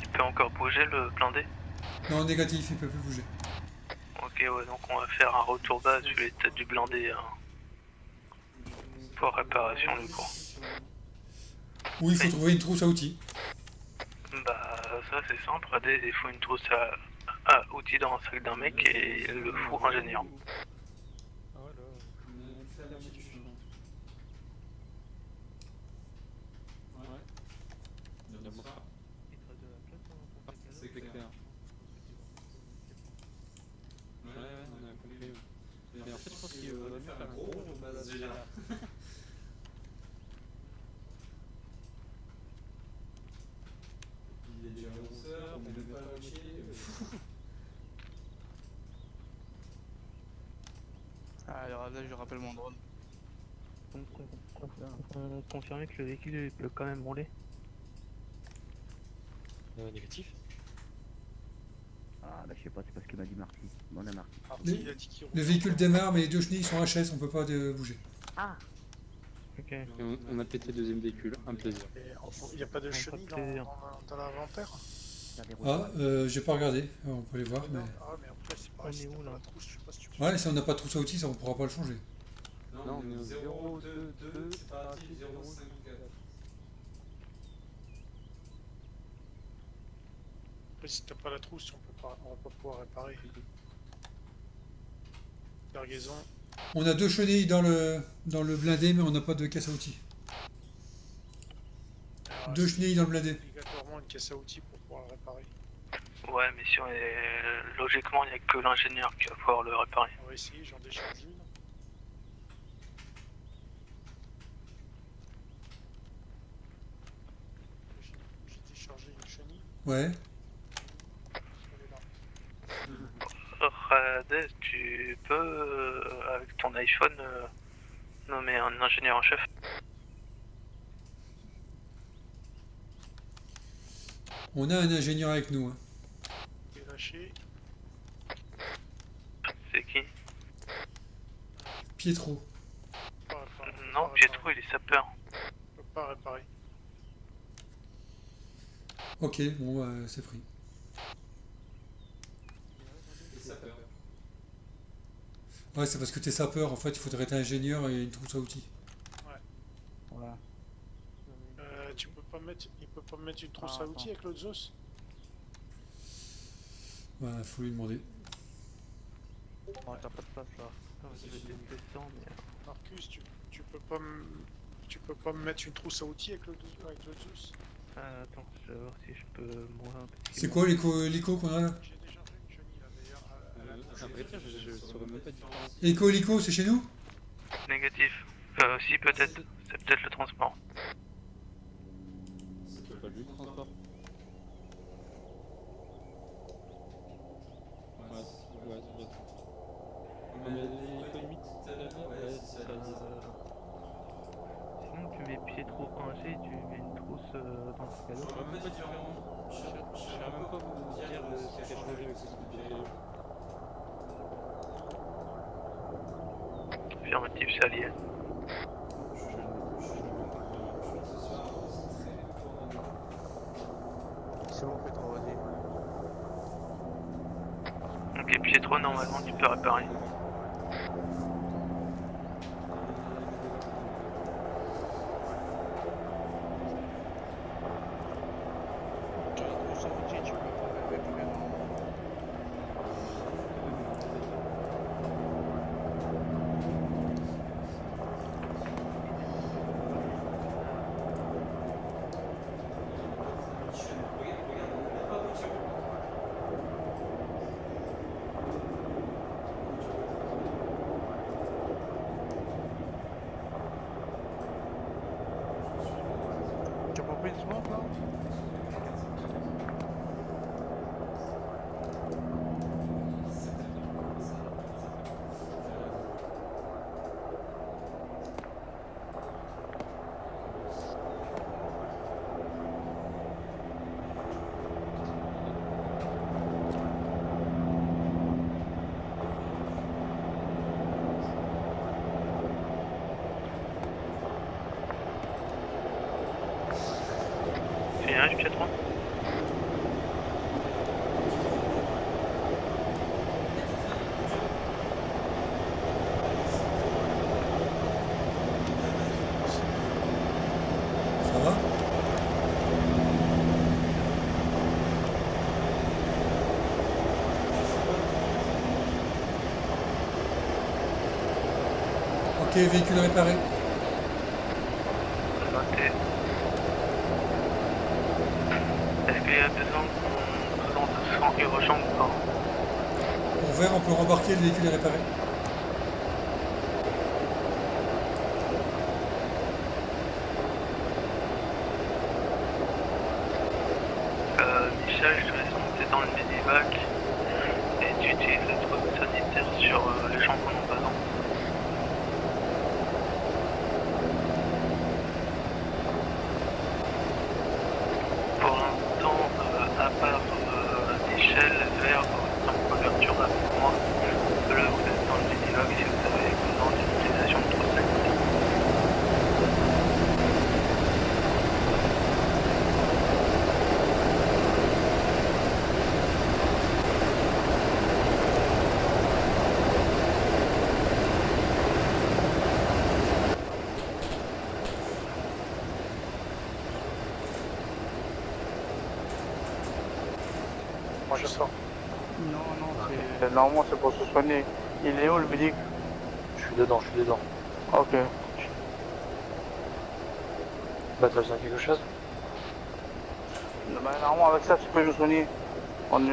Il peut encore bouger le blindé? Non, négatif, il peut plus bouger. Ok, ouais, donc on va faire un retour bas sur l'état du blindé hein, pour réparation du coup. Ou il faut trouver une trousse à outils. Bah, ça, c'est simple. Adès, il faut une trousse à outils dans un sac d'un mec et il le fout ingénieur. C'est clair. Ouais, on a compris. Mais en fait, je pense qu'il va mieux faire un gros base déjà. Il est déjà 11h, on est même pas à la moitié. Ah, alors là, je rappelle mon drone. Donc, confirmer que le véhicule il peut quand même rouler. Négatif. Ah bah je sais pas, c'est parce qu'il m'a dit Marty. Bon, on a Marty. Il a dit qu'il Le véhicule démarre, mais les deux chenilles sont HS, on peut pas bouger. Ah. Ok. Et on a pété le deuxième véhicule, un plaisir. Il n'y a pas de chenilles dans l'inventaire. Ah, j'ai pas regardé, on peut les voir, mais... Ah mais après c'est pareil, On est si où, t'as pas là la trousse, je sais pas si tu peux... Ouais, si on n'a pas de trousse à outils, ça on pourra pas le changer. Non, on est au 0, 2, 2, c'est parti, 0, 5, 4. Après si t'as pas la trousse, on va pas pouvoir réparer. Cargaison. On a deux chenilles dans le blindé, mais on n'a pas de caisse à outils. Alors, Deux c'est chenilles dans le blindé. obligatoirement une caisse à outils pour pouvoir le réparer. Ouais, mais si on est... logiquement, il n'y a que l'ingénieur qui va pouvoir le réparer. On va essayer, j'en décharge une. J'ai déchargé une chenille. Ouais. Elle est là. Radez, tu peux, avec ton iPhone, nommer un ingénieur en chef. On a un ingénieur avec nous. Hein. Il est lâché. C'est qui? Pietro. Pas réparer. Non, Pietro, il est sapeur. On peut pas réparer. Ok, bon, c'est pris. Ouais, c'est parce que t'es sapeur, en fait, il faudrait être ingénieur et une trousse à outils. Voilà. Il peut pas mettre une trousse à outils avec l'autre Zos? Ouais, faut lui demander. Oh, t'as pas de place là. Putain, je vais tester ça, mais... Marcus, tu peux pas me mettre une trousse à outils avec l'autre Zos? Attends, je vais voir si je peux moi. C'est quoi l'hélico qu'on a là? J'ai déjà fait une chenille là d'ailleurs. Après, tiens, je saurais même pas différence. Hélico, c'est chez nous? Négatif. Si, peut-être. C'est peut-être le transport. C'est pas lui le transport. Ouais, c'est vrai. Mais l'hélico limite, ouais, c'est ça. Sinon, tu mets Pietro 1G, tu mets une trousse dans le cadeau. Je saurais même pas différence. Je saurais même pas vous dire ce qui a changé avec ce Pietro. Affirmatif, c'est allié. C'est bon, Pietro, vas-y. Ok, Pietro, normalement, tu peux réparer. Trousse à outils, tu peux pas avec vraiment. véhicule réparé. Noté. Est-ce qu'il y a besoin de sang urgent ou pas? Au vert, on peut rembarquer, le véhicule est réparé. Michel, je te laisse monter dans le medivac et tu utilises la trousse sanitaire sur les gens qui en ont besoin. Pour l'instant, à part Michel, vers votre couverture avec moi, là vous êtes dans le medivac si vous avez besoin d'une utilisation de trousse sanitaire. Moi je sors. Non, c'est... Normalement, c'est pour se soigner. Il est où, le médic? Je suis dedans, je suis dedans. Ok. Bah t'as besoin de quelque chose? Bah, normalement, avec ça, tu peux nous soigner. En 100%.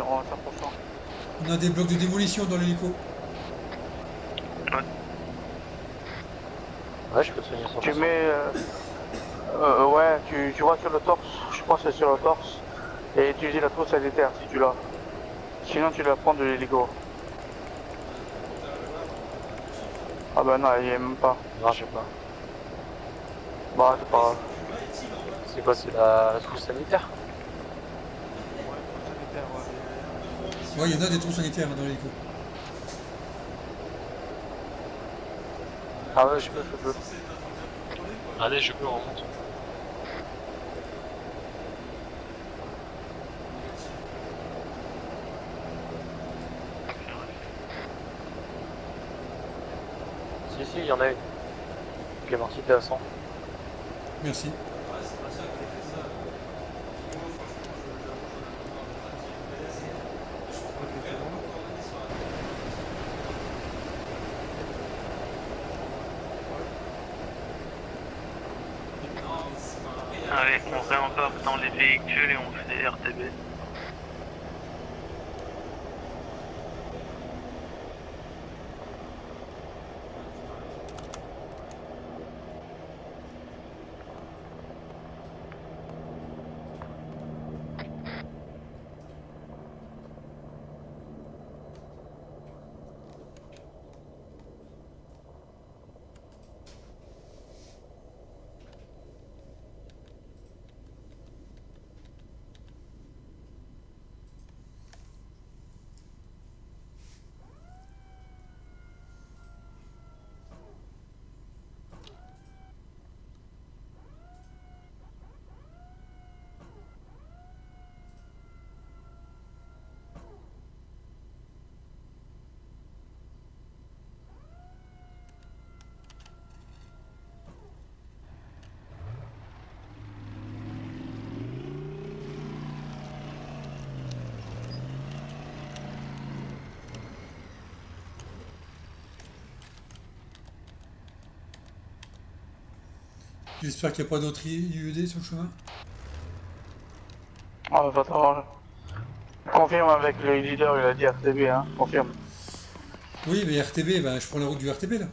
On a des blocs de démolition dans l'hélico. Ouais, je peux te soigner sans Tu mets... ouais, tu vois sur le torse. Je pense que c'est sur le torse. Et utiliser la trousse sanitaire si tu l'as. Sinon, tu la prends de l'hélico. Ah bah non, il y est même pas. Non, j'ai pas. Bah, c'est pas grave. C'est quoi, c'est la trousse sanitaire? Ouais, il y en a des trous sanitaires dans l'hélico. Ah ouais, je peux. Allez, je peux, on remonte. Si, il y en a une. Clémentine, t'es à 100. Merci. Allez, on réembarque dans les véhicules et on fait des RTB. J'espère qu'il n'y a pas d'autres IED sur le chemin. Oh, attends. Confirme avec le leader, il a dit RTB, hein. Confirme. Oui, mais RTB, bah, je prends la route du RTB là.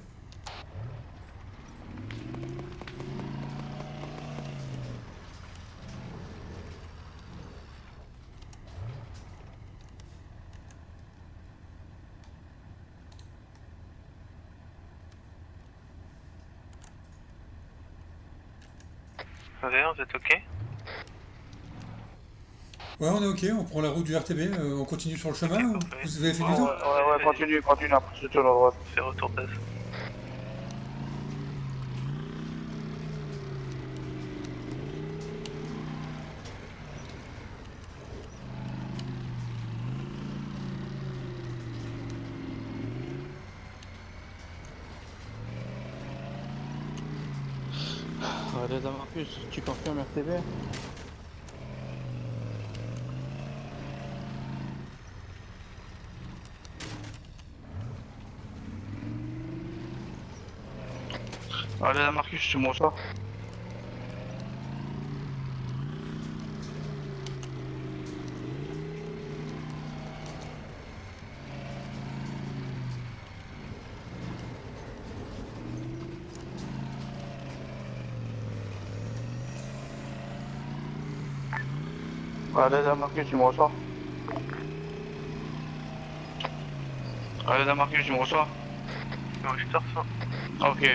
Vert, vous êtes ok? Ouais, on est ok, on prend la route du RTB, on continue sur le chemin ou vous avez fait du tour? Ouais, continue, après tu tournes à droite. Fais retour base. Allez, Marcus, tu confirmes RTB? Allez, Marcus, tu me reçois? Allez, Marcus, tu me reçois? Allez, Marcus, tu me reçois? Non, je te reçois. Ok,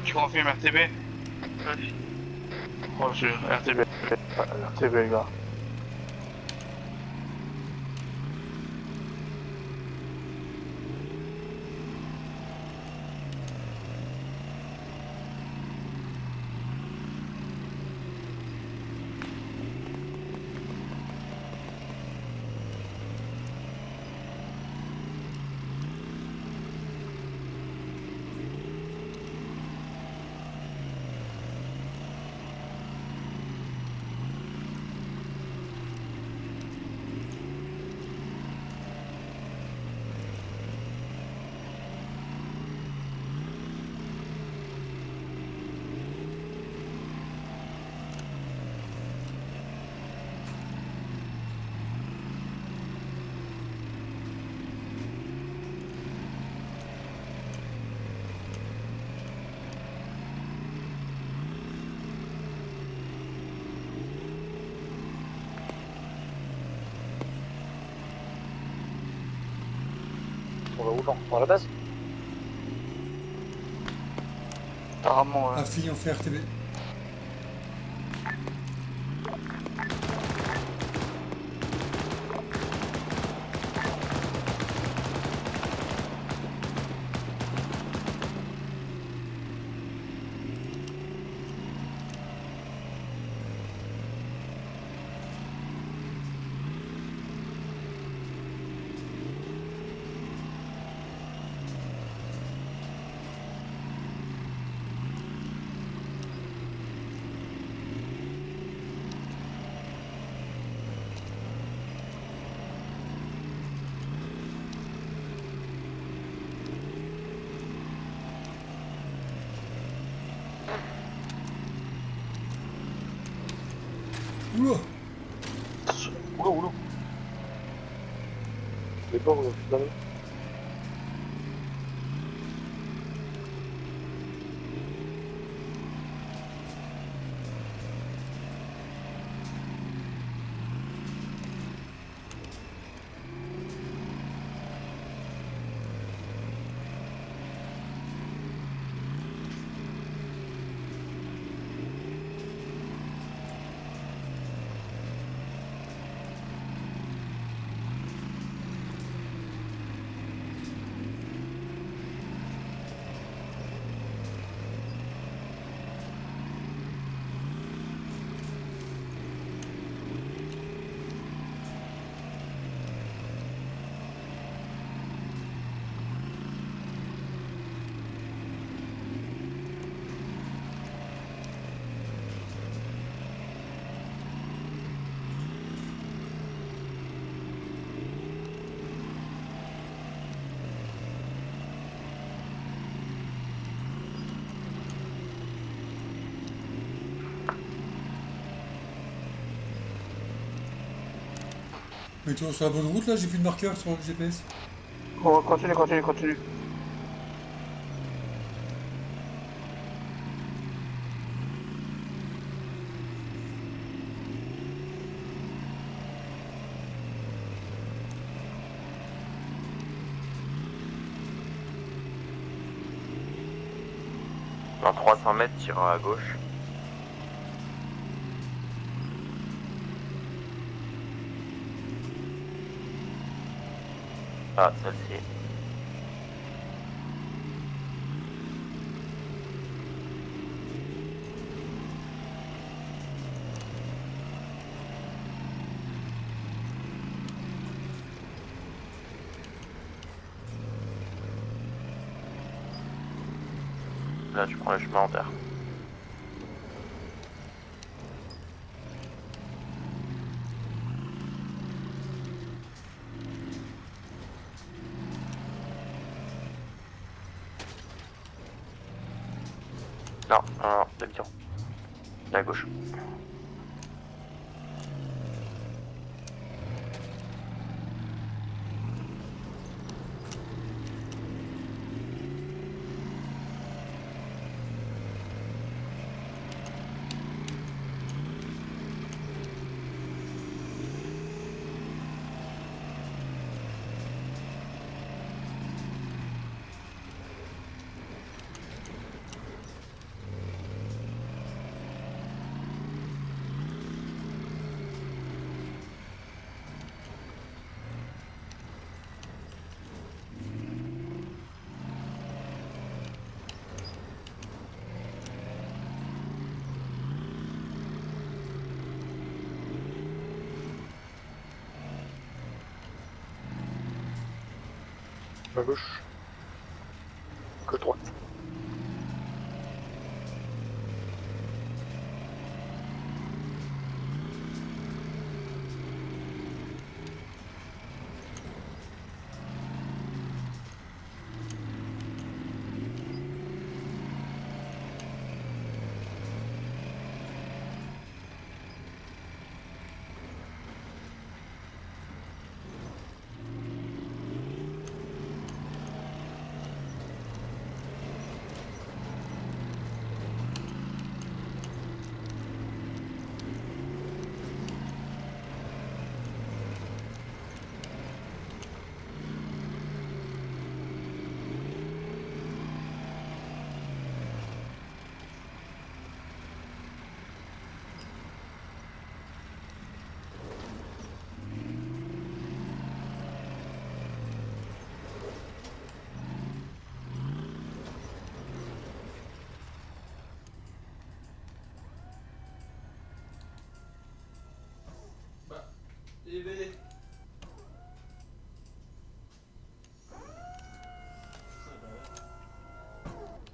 tu confirmes RTB? Vas-y. Reçu, RTB. RTB, les gars. On va où, Jean? On va à la base? Apparemment, ouais. Afi, on fait RTB. Oula! Oula. Les bords, on a plus d'armes. Mais toujours sur la bonne route là, j'ai plus de marqueur sur le GPS. Oh, continue. Dans 300 mètres, tirant à gauche. Ah, celle-ci. Là, tu prends le chemin en terre. Non, non, non, demi-tour. À gauche. À gauche. Gauche droite.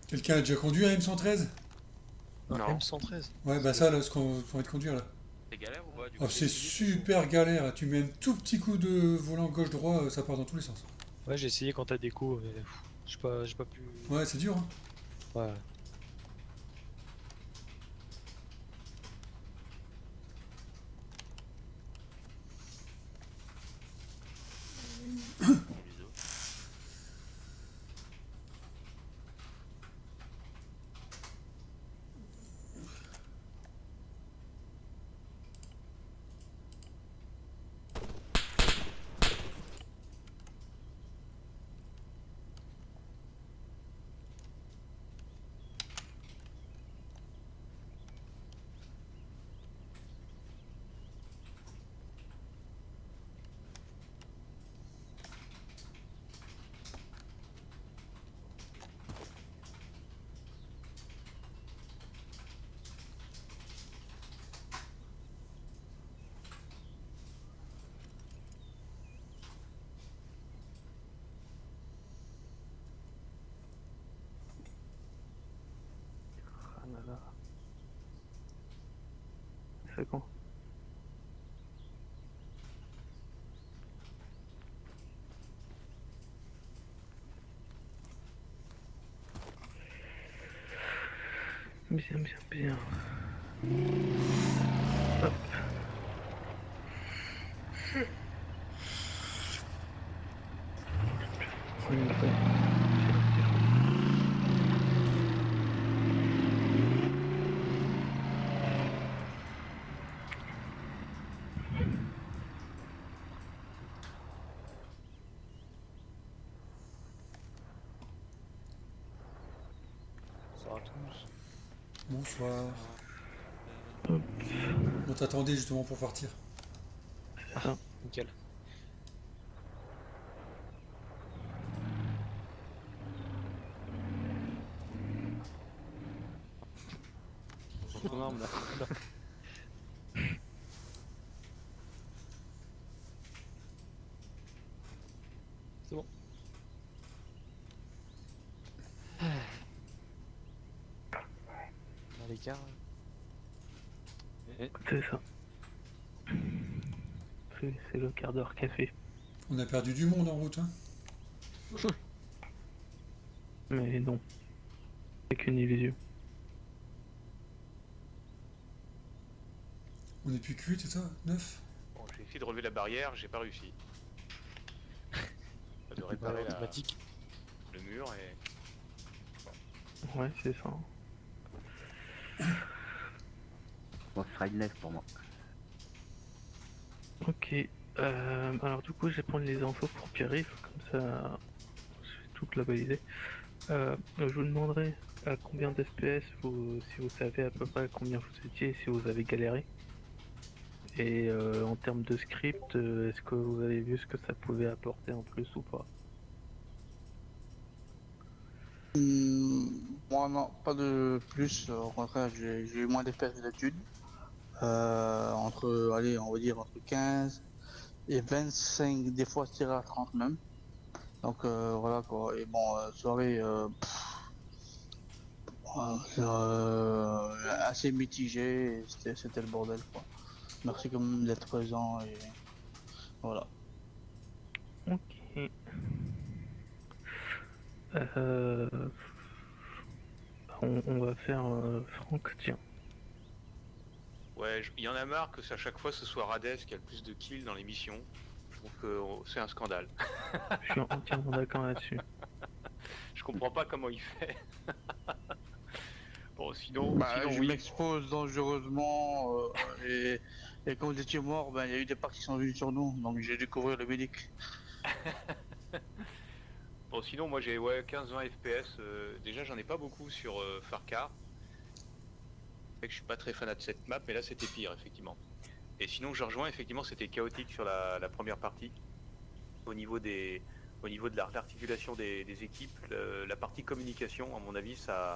Quelqu'un a déjà conduit un M113? Non. M113. Ouais, bah ça, là, ce qu'on va te conduire là. C'est galère ou pas du Oh, coup c'est super galère. Tu mets un tout petit coup de volant gauche-droit, ça part dans tous les sens. Ouais, j'ai essayé quand t'as des coups, mais j'ai pas pu. Ouais, c'est dur, hein. Ouais. Ah là là. C'est quand? Bien, bien, bien. Hop. On y va. Bonsoir à tous. Bonsoir. Hop. On t'attendait justement pour partir. C'est ça. Nickel. Ton arme là. C'est bon. Dans l'écart. C'est ça. C'est le quart d'heure café. On a perdu du monde en route, hein. Mais non. C'est qu'une illusion. On est plus que 8, c'est ça? 9? Bon, j'ai essayé de relever la barrière, j'ai pas réussi. De réparer le mur et... Ouais, c'est ça. Bon, ce sera une lève pour moi. Ok. Alors du coup, je vais prendre les infos pour Pierre-Yves, comme ça, je vais tout globaliser. Je vous demanderai à combien d'FPS si vous savez à peu près combien vous étiez, si vous avez galéré. Et en termes de script, est-ce que vous avez vu ce que ça pouvait apporter en plus ou pas? Moi non, pas de plus, au contraire j'ai eu moins d'FPS que d'habitude. Allez, on va dire entre 15 et 25, des fois tiré à 30 même. Donc voilà quoi, et bon, soirée assez mitigée, c'était le bordel quoi. Merci quand même d'être présent et voilà. Ok. On va faire Franck, tiens. Ouais, il y en a marre que à chaque fois ce soit Radez qui a le plus de kills dans l'émission. Je trouve que c'est un scandale. Je suis entièrement d'accord là-dessus. Je comprends pas comment il fait. Bon, sinon Je oui. m'expose dangereusement et quand vous étiez mort, il y a eu des parts qui sont venues sur nous, donc j'ai découvert le médic. Bon, sinon moi j'ai 15-20 FPS. Déjà j'en ai pas beaucoup sur Far Cry. C'est que je suis pas très fan de cette map, mais là c'était pire effectivement. Et sinon je rejoins, effectivement c'était chaotique sur la première partie. Au niveau de l'articulation des équipes, la partie communication, à mon avis, ça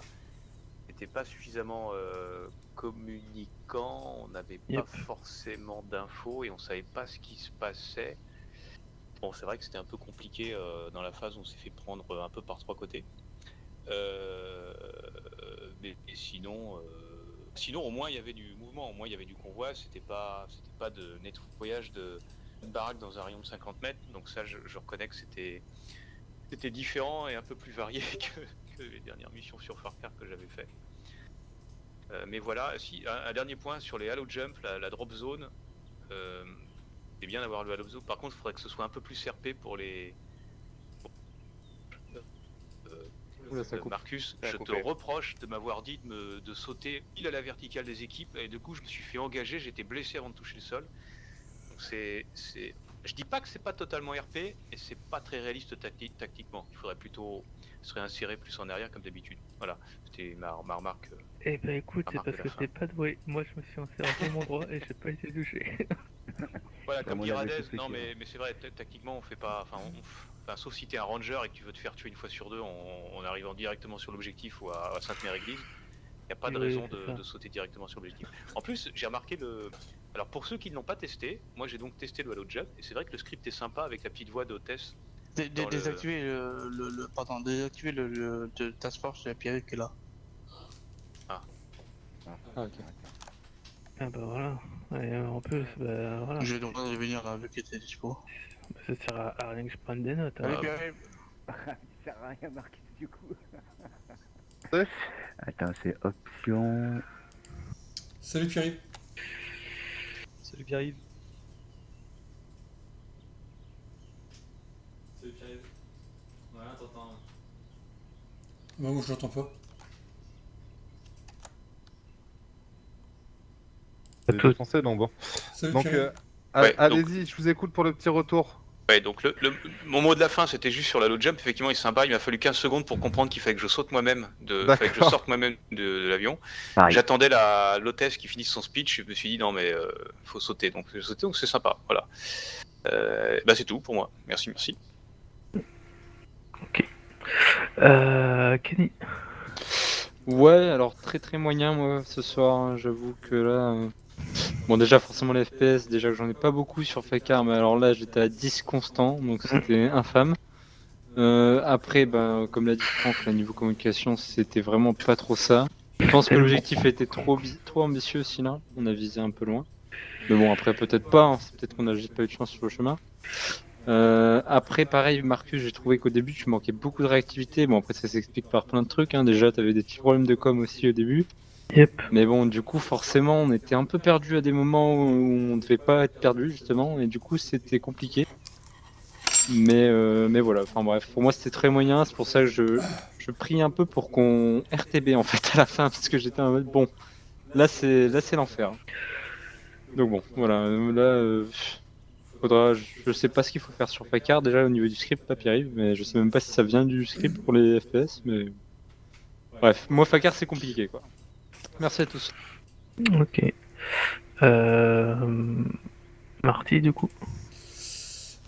n'était pas suffisamment communicant, on n'avait pas forcément d'infos et on savait pas ce qui se passait. Bon, c'est vrai que c'était un peu compliqué dans la phase où on s'est fait prendre un peu par trois côtés. Mais sinon, au moins il y avait du mouvement, au moins il y avait du convoi, c'était pas de nettoyage de baraque dans un rayon de 50 mètres, donc ça je reconnais que c'était différent et un peu plus varié que les dernières missions sur Far Cry que j'avais fait. Mais voilà, si un dernier point sur les halo jump, la drop zone, c'est bien d'avoir le halo zone, par contre il faudrait que ce soit un peu plus RP pour les... Marcus, je te reproche de m'avoir dit de sauter pile à la verticale des équipes et du coup je me suis fait engager, j'étais blessé avant de toucher le sol. Donc je dis pas que c'est pas totalement RP et c'est pas très réaliste tactiquement. Il faudrait plutôt se réinsérer plus en arrière comme d'habitude. Voilà, c'était ma remarque. Eh ben écoute, c'est parce que c'est pas de bruit. Moi je me suis inséré à mon droit et j'ai pas été touché. Voilà, comme dit Radez, non mais c'est vrai, tactiquement on fait pas... Enfin, sauf si t'es un ranger et que tu veux te faire tuer une fois sur deux en arrivant directement sur l'objectif ou à Sainte-Mère-Église, il n'y a pas de raison de sauter directement sur l'objectif. En plus, j'ai remarqué Alors pour ceux qui ne l'ont pas testé, moi j'ai donc testé le Halo Jump et c'est vrai que le script est sympa avec la petite voix d'hôtesse. Désactiver désactiver le task force de Pierre qui est là. Ah ok. Ah bah voilà. Et en plus, bah voilà. J'ai le droit de revenir là vu qu'il était dispo. Ça sert à rien que je prenne des notes. Allez, Pierre. Ça sert à rien Marcus du coup. Attends, c'est option. Salut Pierre-Yves. Salut Pierre-Yves. Salut Pierre-Yves. Ouais, t'entends. Bah, moi je l'entends pas. C'est tout français, donc bon. Salut, donc ouais, allez-y, je vous écoute pour le petit retour. Ouais, donc mon mot de la fin c'était juste sur la load jump, effectivement il est sympa, il m'a fallu 15 secondes pour comprendre qu'il fallait que je saute moi-même, fallait que je sorte moi-même de l'avion. J'attendais l'hôtesse qui finisse son speech, je me suis dit non mais faut sauter, donc j'ai sauté, donc c'est sympa, voilà. Bah c'est tout pour moi, merci. Ok. Kenny. Ouais, alors très moyen moi ce soir, hein, j'avoue que là... Bon déjà forcément les FPS, déjà que j'en ai pas beaucoup sur Far, mais alors là j'étais à 10 constant, donc c'était infâme. Après, comme l'a dit Franck, niveau communication c'était vraiment pas trop ça. Je pense que l'objectif était trop ambitieux aussi là, on a visé un peu loin. Mais bon après peut-être pas, hein, c'est peut-être qu'on a juste pas eu de chance sur le chemin. Après pareil Marcus, j'ai trouvé qu'au début tu manquais beaucoup de réactivité, bon après ça s'explique par plein de trucs, hein. Déjà t'avais des petits problèmes de com aussi au début. Yep. Mais bon, du coup, forcément, on était un peu perdu à des moments où on devait pas être perdu, justement, et du coup, c'était compliqué. Mais voilà, enfin bref, pour moi, c'était très moyen, c'est pour ça que je prie un peu pour qu'on RTB, en fait, à la fin, parce que j'étais en mode, bon, là, c'est l'enfer. Donc bon, voilà, là, faudra, je sais pas ce qu'il faut faire sur Packard, déjà, au niveau du script, pas Pierre-Yves, mais je sais même pas si ça vient du script pour les FPS, mais... Bref, moi, Packard, c'est compliqué, quoi. Merci à tous. Ok. Marty, du coup.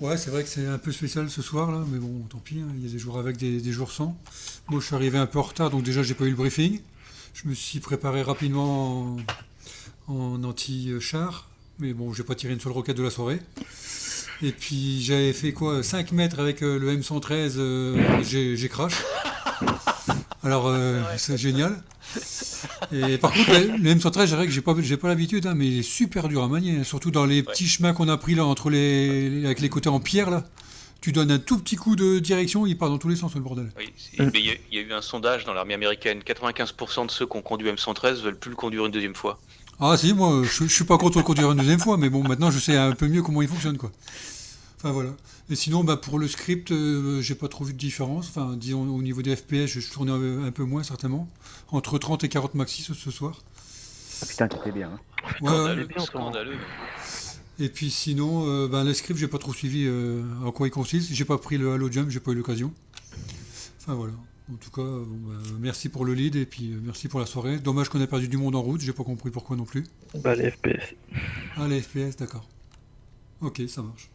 Ouais, c'est vrai que c'est un peu spécial ce soir là, mais bon, tant pis, hein, il y a des jours avec, des jours sans. Moi, je suis arrivé un peu en retard, donc déjà, j'ai pas eu le briefing. Je me suis préparé rapidement en anti-char, mais bon, j'ai pas tiré une seule roquette de la soirée. Et puis, j'avais fait quoi, 5 mètres avec le M113, j'ai crash. Alors, c'est génial. Et par contre, le M113, je dirais que j'ai pas l'habitude, hein, mais il est super dur à manier, hein, surtout dans les petits chemins qu'on a pris là, avec les côtés en pierre là. Tu donnes un tout petit coup de direction, il part dans tous les sens, le bordel. Oui, mais il y a eu un sondage dans l'armée américaine. 95% de ceux qui ont conduit M113 veulent plus le conduire une deuxième fois. Ah si, moi, je suis pas contre le conduire une deuxième fois, mais bon, maintenant je sais un peu mieux comment il fonctionne, quoi. Enfin voilà. Et sinon, bah, pour le script, j'ai pas trop vu de différence. Enfin, disons, au niveau des FPS, je tournais un peu moins, certainement. Entre 30 et 40 maxi ce soir. Ah putain, t'étais bien. Hein. Scandaleux, bien, toi. scandaleux. Et puis sinon, le script, j'ai pas trop suivi en quoi il consiste. J'ai pas pris le Halo Jump, j'ai pas eu l'occasion. Enfin voilà. En tout cas, merci pour le lead et puis merci pour la soirée. Dommage qu'on ait perdu du monde en route, j'ai pas compris pourquoi non plus. Bah, les FPS. Ah, les FPS, d'accord. Ok, ça marche.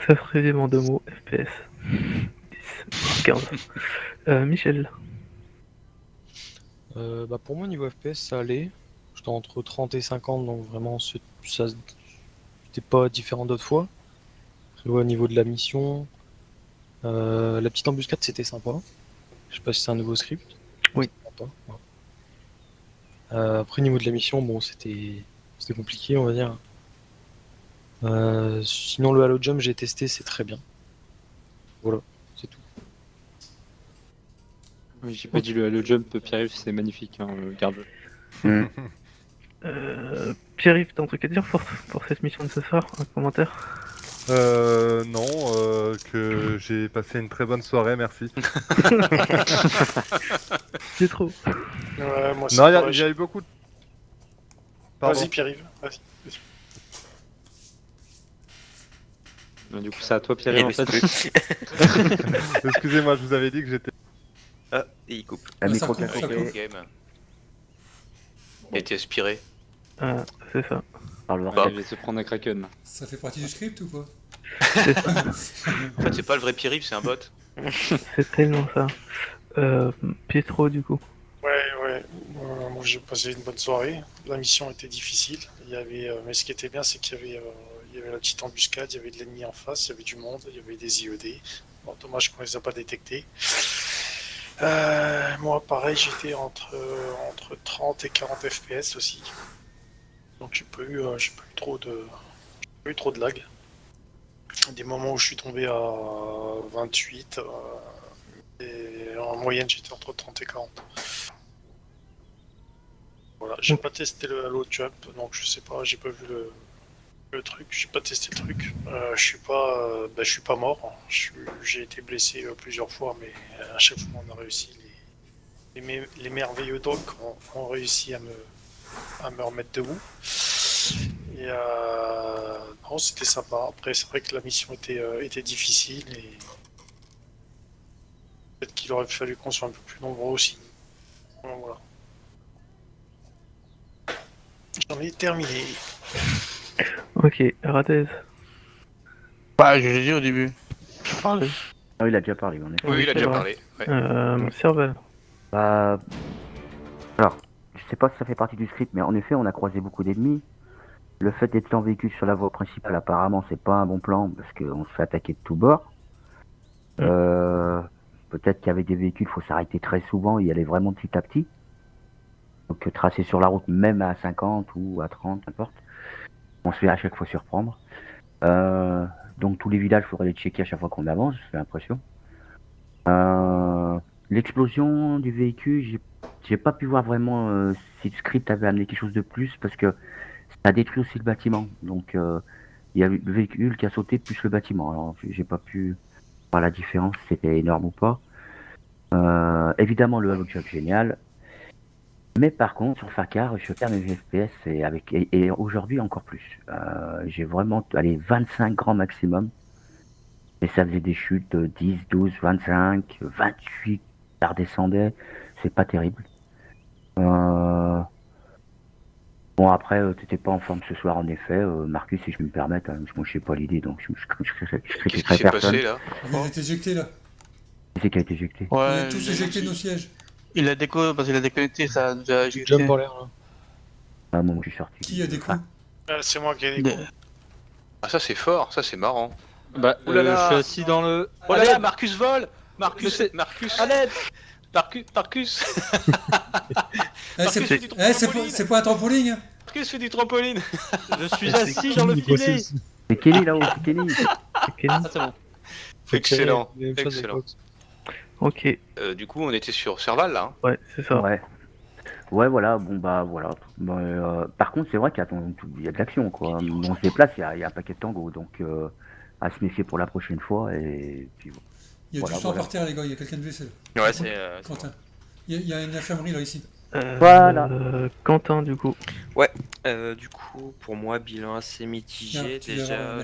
Ça se résume en 2 mots, FPS. 10, 15. Michel. Pour moi, niveau FPS, ça allait. J'étais entre 30 et 50, donc vraiment, ça c'était pas différent d'autres fois. Après, ouais, au niveau de la mission, la petite embuscade, c'était sympa. Je sais pas si c'est un nouveau script. Oui. C'était sympa, ouais. Après, niveau de la mission, bon, c'était compliqué, on va dire. Sinon, le Halo Jump, j'ai testé, c'est très bien. Voilà, c'est tout. Oui, j'ai pas dit le Halo Jump, Pierre-Yves, c'est magnifique, hein, garde-le. Pierre-Yves, t'as un truc à dire pour cette mission de ce soir? Un commentaire? Non, que j'ai passé une très bonne soirée, merci. C'est trop. Ouais, moi, c'est Non, pareil, il y a eu beaucoup de... Pardon. Vas-y, Pierre-Yves. Vas-y. Du coup, c'est à toi, Pierre-Yves, en fait. Excusez-moi, je vous avais dit que j'étais... Ah, et il coupe. La Ah, micro ça coupe, ça café coupe. Game. Il a été aspiré. Ah, c'est ça. par le Il vortex. va se prendre un Kraken. Ça fait partie du script ou quoi? En fait, c'est pas le vrai Pierre-Yves, c'est un bot. C'est tellement ça. Pietro, du coup. Ouais. Moi, j'ai passé une bonne soirée. La mission était difficile. Il y avait, mais ce qui était bien, c'est qu'il y avait la petite embuscade, il y avait de l'ennemi en face, il y avait du monde, il y avait des IED. Bon, dommage qu'on les a pas détectés. Moi, pareil, j'étais entre 30 et 40 FPS aussi. Donc j'ai pas eu trop de lag. Des moments où je suis tombé à 28 et en moyenne j'étais entre 30 et 40. Voilà, j'ai pas testé le Halo Jump, donc je sais pas, j'ai pas vu le truc, j'ai pas testé le truc. Je suis pas mort, j'ai été blessé plusieurs fois, mais à chaque fois on a réussi. Les merveilleux docs ont réussi à me remettre debout. Et non, c'était sympa. Après, c'est vrai que la mission était difficile et peut-être qu'il aurait fallu qu'on soit un peu plus nombreux aussi. Donc, voilà. J'en ai terminé. Ok, Radez. Bah, je l'ai dit au début. Ah, il a déjà parlé, en effet. Oui, il a c'est déjà vrai. parlé. Ouais. Serval. Bah, alors, je sais pas si ça fait partie du script, mais en effet, on a croisé beaucoup d'ennemis. Le fait d'être en véhicule sur la voie principale, apparemment, c'est pas un bon plan parce qu'on se fait attaquer de tous bords. Peut-être qu'avec des véhicules, il faut s'arrêter très souvent et y aller vraiment petit à petit. Donc, tracer sur la route, même à 50 ou à 30, n'importe. On se fait à chaque fois surprendre. Donc, tous les villages, il faudrait les checker à chaque fois qu'on avance, j'ai l'impression. L'explosion du véhicule, j'ai j'ai pas pu voir vraiment si le script avait amené quelque chose de plus parce que ça a détruit aussi le bâtiment. Donc il y a eu le véhicule qui a sauté plus le bâtiment. Alors j'ai pas pu voir la différence, si c'était énorme ou pas. Évidemment le Halo Job génial. Mais par contre sur Fakar, je perds mes FPS et aujourd'hui encore plus. J'ai vraiment 25 grands maximum. Et ça faisait des chutes de 10, 12, 25, 28, ça redescendait. C'est pas terrible. Bon après, t'étais pas en forme ce soir en effet, Marcus, si je me permets, moi je sais pas l'idée, donc je critiquerai personne. Il a été éjecté là. Qui c'est qui a été éjecté? On est tous éjectés de nos sièges. Il a parce qu'il a déconnecté, ça a déjà éjecté. Jump en l'air là. Ah bon, je suis sorti. Qui a des coups? C'est moi qui ai des coups. Ah, ça c'est fort, ça c'est marrant. Bah, Ouh là là. je suis assis dans le. Oh là là, Marcus vole. Marcus, à l'aide. Marcus. C'est pas un trampoline. Marcus fait du trampoline. Je suis assis dans le filet. C'est Kenny là-haut, c'est Kenny. Ah, c'est bon. Excellent. La même chose à Excellent. l'époque. Ok. Du coup, on était sur Serval là. Hein. Ouais, c'est ça. Ouais, voilà, bon bah voilà. Par contre, c'est vrai qu'il y a de l'action quoi. On se déplace, il y a un paquet de tango, donc à se méfier pour la prochaine fois et puis bon. Il y a du sang par terre, les gars, il y a quelqu'un de blessé là. Ouais, c'est. Quentin. Il y a une infirmerie là ici. Voilà. Quentin, du coup. Ouais, du coup, pour moi, bilan assez mitigé Tiens, tu déjà verras,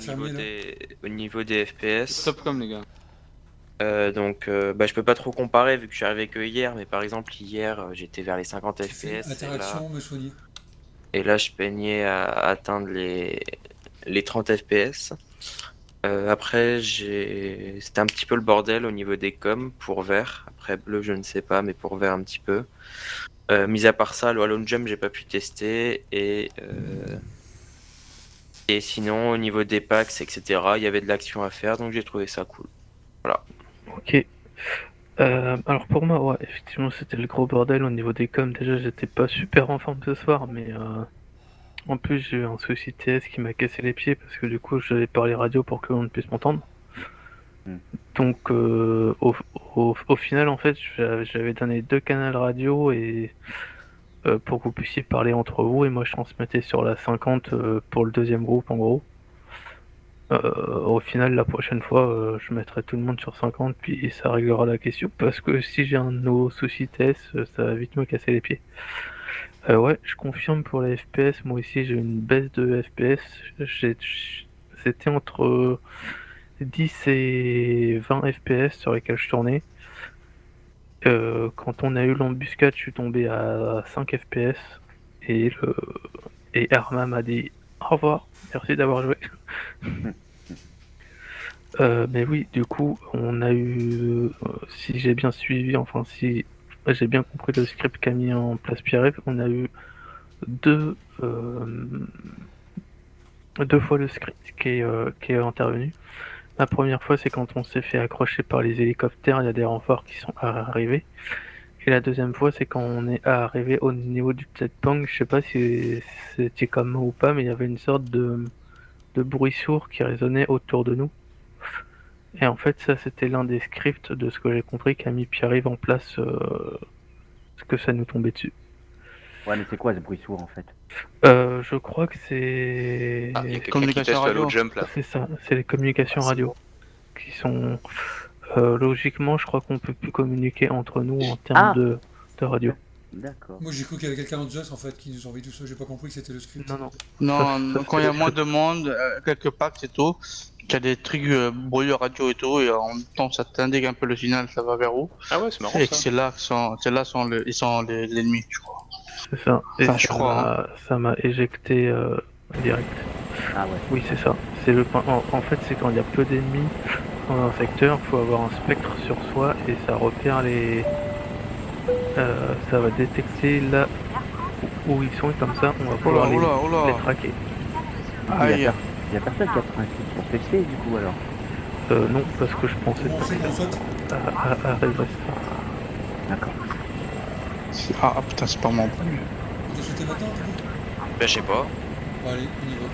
au niveau des FPS. Stop comme les gars. Donc, je peux pas trop comparer vu que je suis arrivé que hier, mais par exemple, hier, j'étais vers les 50 FPS. Interaction, me soigner. Et là, je peignais à atteindre les 30 FPS. Après, c'était un petit peu le bordel au niveau des coms pour vert. Après, bleu, je ne sais pas, mais pour vert, un petit peu. Mis à part ça, le Halo Jump, j'ai pas pu tester. Et sinon, au niveau des packs, etc., il y avait de l'action à faire, donc j'ai trouvé ça cool. Voilà. Ok. Alors pour moi, ouais, effectivement, c'était le gros bordel au niveau des coms. Déjà, j'étais pas super en forme ce soir, mais en plus, j'ai eu un souci TS qui m'a cassé les pieds parce que du coup, j'avais parlé radio pour que l'on puisse m'entendre. Donc, au final, en fait, j'avais donné 2 canaux radio et pour que vous puissiez parler entre vous, et moi, je transmettais sur la 50 pour le deuxième groupe, en gros. Au final, la prochaine fois, je mettrai tout le monde sur 50, puis ça réglera la question, parce que si j'ai un nouveau souci TS, ça va vite me casser les pieds. Ouais, je confirme pour les FPS, moi aussi j'ai une baisse de FPS, c'était entre 10 et 20 FPS sur lesquels je tournais. Quand on a eu l'embuscade, je suis tombé à 5 FPS, et Arma m'a dit au revoir, merci d'avoir joué. Mais oui, du coup, on a eu, si j'ai bien suivi, enfin si j'ai bien compris le script qu'a mis en place Pierre-Yves, on a eu deux fois le script qui est intervenu. La première fois, c'est quand on s'est fait accrocher par les hélicoptères, il y a des renforts qui sont arrivés. Et la deuxième fois, c'est quand on est arrivé au niveau du jetpack. Je sais pas si c'était comme moi ou pas, mais il y avait une sorte de bruit sourd qui résonnait autour de nous. Et en fait, ça, c'était l'un des scripts, de ce que j'ai compris, qu'a mis Pierre-Yves en place, parce que ça nous tombait dessus. Ouais, mais c'est quoi ce bruit sourd en fait? Je crois que c'est... Il y a quelqu'un qui teste le jump là. C'est ça, c'est les communications radio. Qui sont... logiquement, je crois qu'on peut plus communiquer entre nous en termes de radio. D'accord. Moi j'ai cru qu'il y avait quelqu'un en Just en fait qui nous envoyait tout ça, j'ai pas compris que c'était le script. Non, quand il y a moins de monde, quelque part, c'est tout. Il y a des trucs bruit de radio et tout, et en même temps ça t'indique un peu le signal, ça va vers où. Ah ouais, c'est marrant. Et ça. c'est là ils sont l'ennemi, je crois. C'est ça. Et enfin, je crois. Ça m'a éjecté direct. Ah ouais. Oui, c'est ça. C'est le point. En fait, c'est quand il y a peu d'ennemis dans un secteur, il faut avoir un spectre sur soi et ça repère les. Ça va détecter là où ils sont et comme ça, on va pouvoir les traquer. Il y a personne qui a pris un script pour tester du coup alors. Non, parce que je pensais à Regress. D'accord. Ah putain, c'est pas mon premier. On doit sauter maintenant, du coup? Ben, je sais pas. Bon, allez, on y va.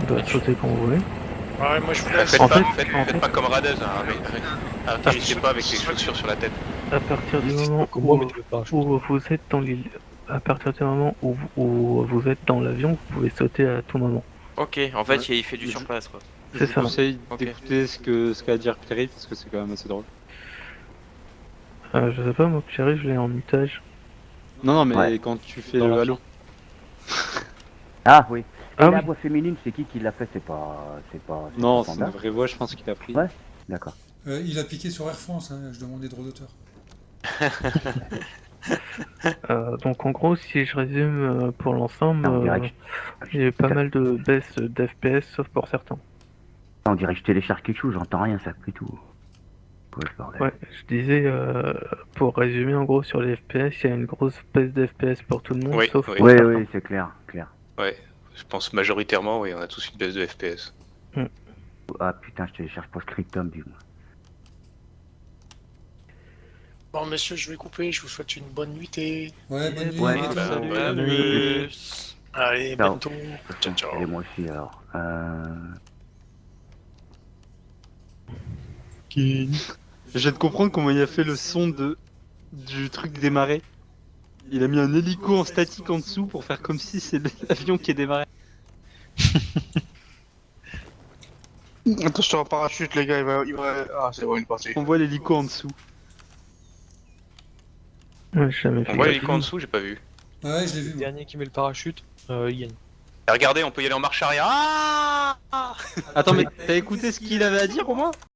On doit sauter quand vous voulez. Ouais, moi je voulais. Faites pas comme Radez, hein, atterrissez pas avec les chaussures sur la tête. à partir du moment Comme moi, où, mettez le parachute. où vous êtes dans l'île, à partir du moment où vous êtes dans l'avion, vous pouvez sauter à tout moment. Ok, en fait, Ouais. il fait du sur place quoi. C'est Je ça. vous conseille Ok. d'écouter ce qu'a à dire Pierre parce que c'est quand même assez drôle. Je sais pas, moi, Pierre, je l'ai en mutage. Non, mais Ouais. quand tu fais Dans le l'avion. halo. Ah oui. Et Ah la oui. voix féminine, c'est qui l'a fait? C'est pas Non, pas c'est une Panda. vraie voix, je pense qu'il a pris. Ouais, d'accord. Il a piqué sur Air France, hein, je demande des droits d'auteur. Donc en gros, si je résume pour l'ensemble, Ah, on dirait que il y a eu pas mal de baisses d'FPS, sauf pour certains. on dirait que je télécharge quelque chose, j'entends rien, ça fait tout. Ouais, ce bordel. Ouais, je disais, pour résumer en gros sur les FPS, il y a une grosse baisse d'FPS pour tout le monde, Oui, sauf oui. pour Oui, certains. oui, c'est clair, clair. Ouais, je pense majoritairement, oui, on a tous une baisse de FPS. Ah putain, je télécharge pas Scriptum, dis-moi. Bon, messieurs, je vais couper. Je vous souhaite une bonne nuitée. Ouais, bonne nuit. Ouais. Bah, Salut. bonne Salut. nuit. Allez, Ciao. bientôt. Ciao, ciao. Et moi aussi, alors. Je viens de comprendre comment il a fait le son du truc démarrer. Il a mis un hélico en statique en dessous pour faire comme si c'est l'avion qui est démarré. Attention, en parachute, les gars, Ah, c'est bon, une partie. On voit l'hélico en dessous. Ouais, j'ai jamais On fait voit gaffe. l'hélico en dessous, j'ai pas vu. Ouais, je l'ai vu. Le moi. dernier qui met le parachute, il gagne. Et regardez, on peut y aller en marche arrière. Ah Attends, mais t'as écouté ce qu'il avait à dire au moins?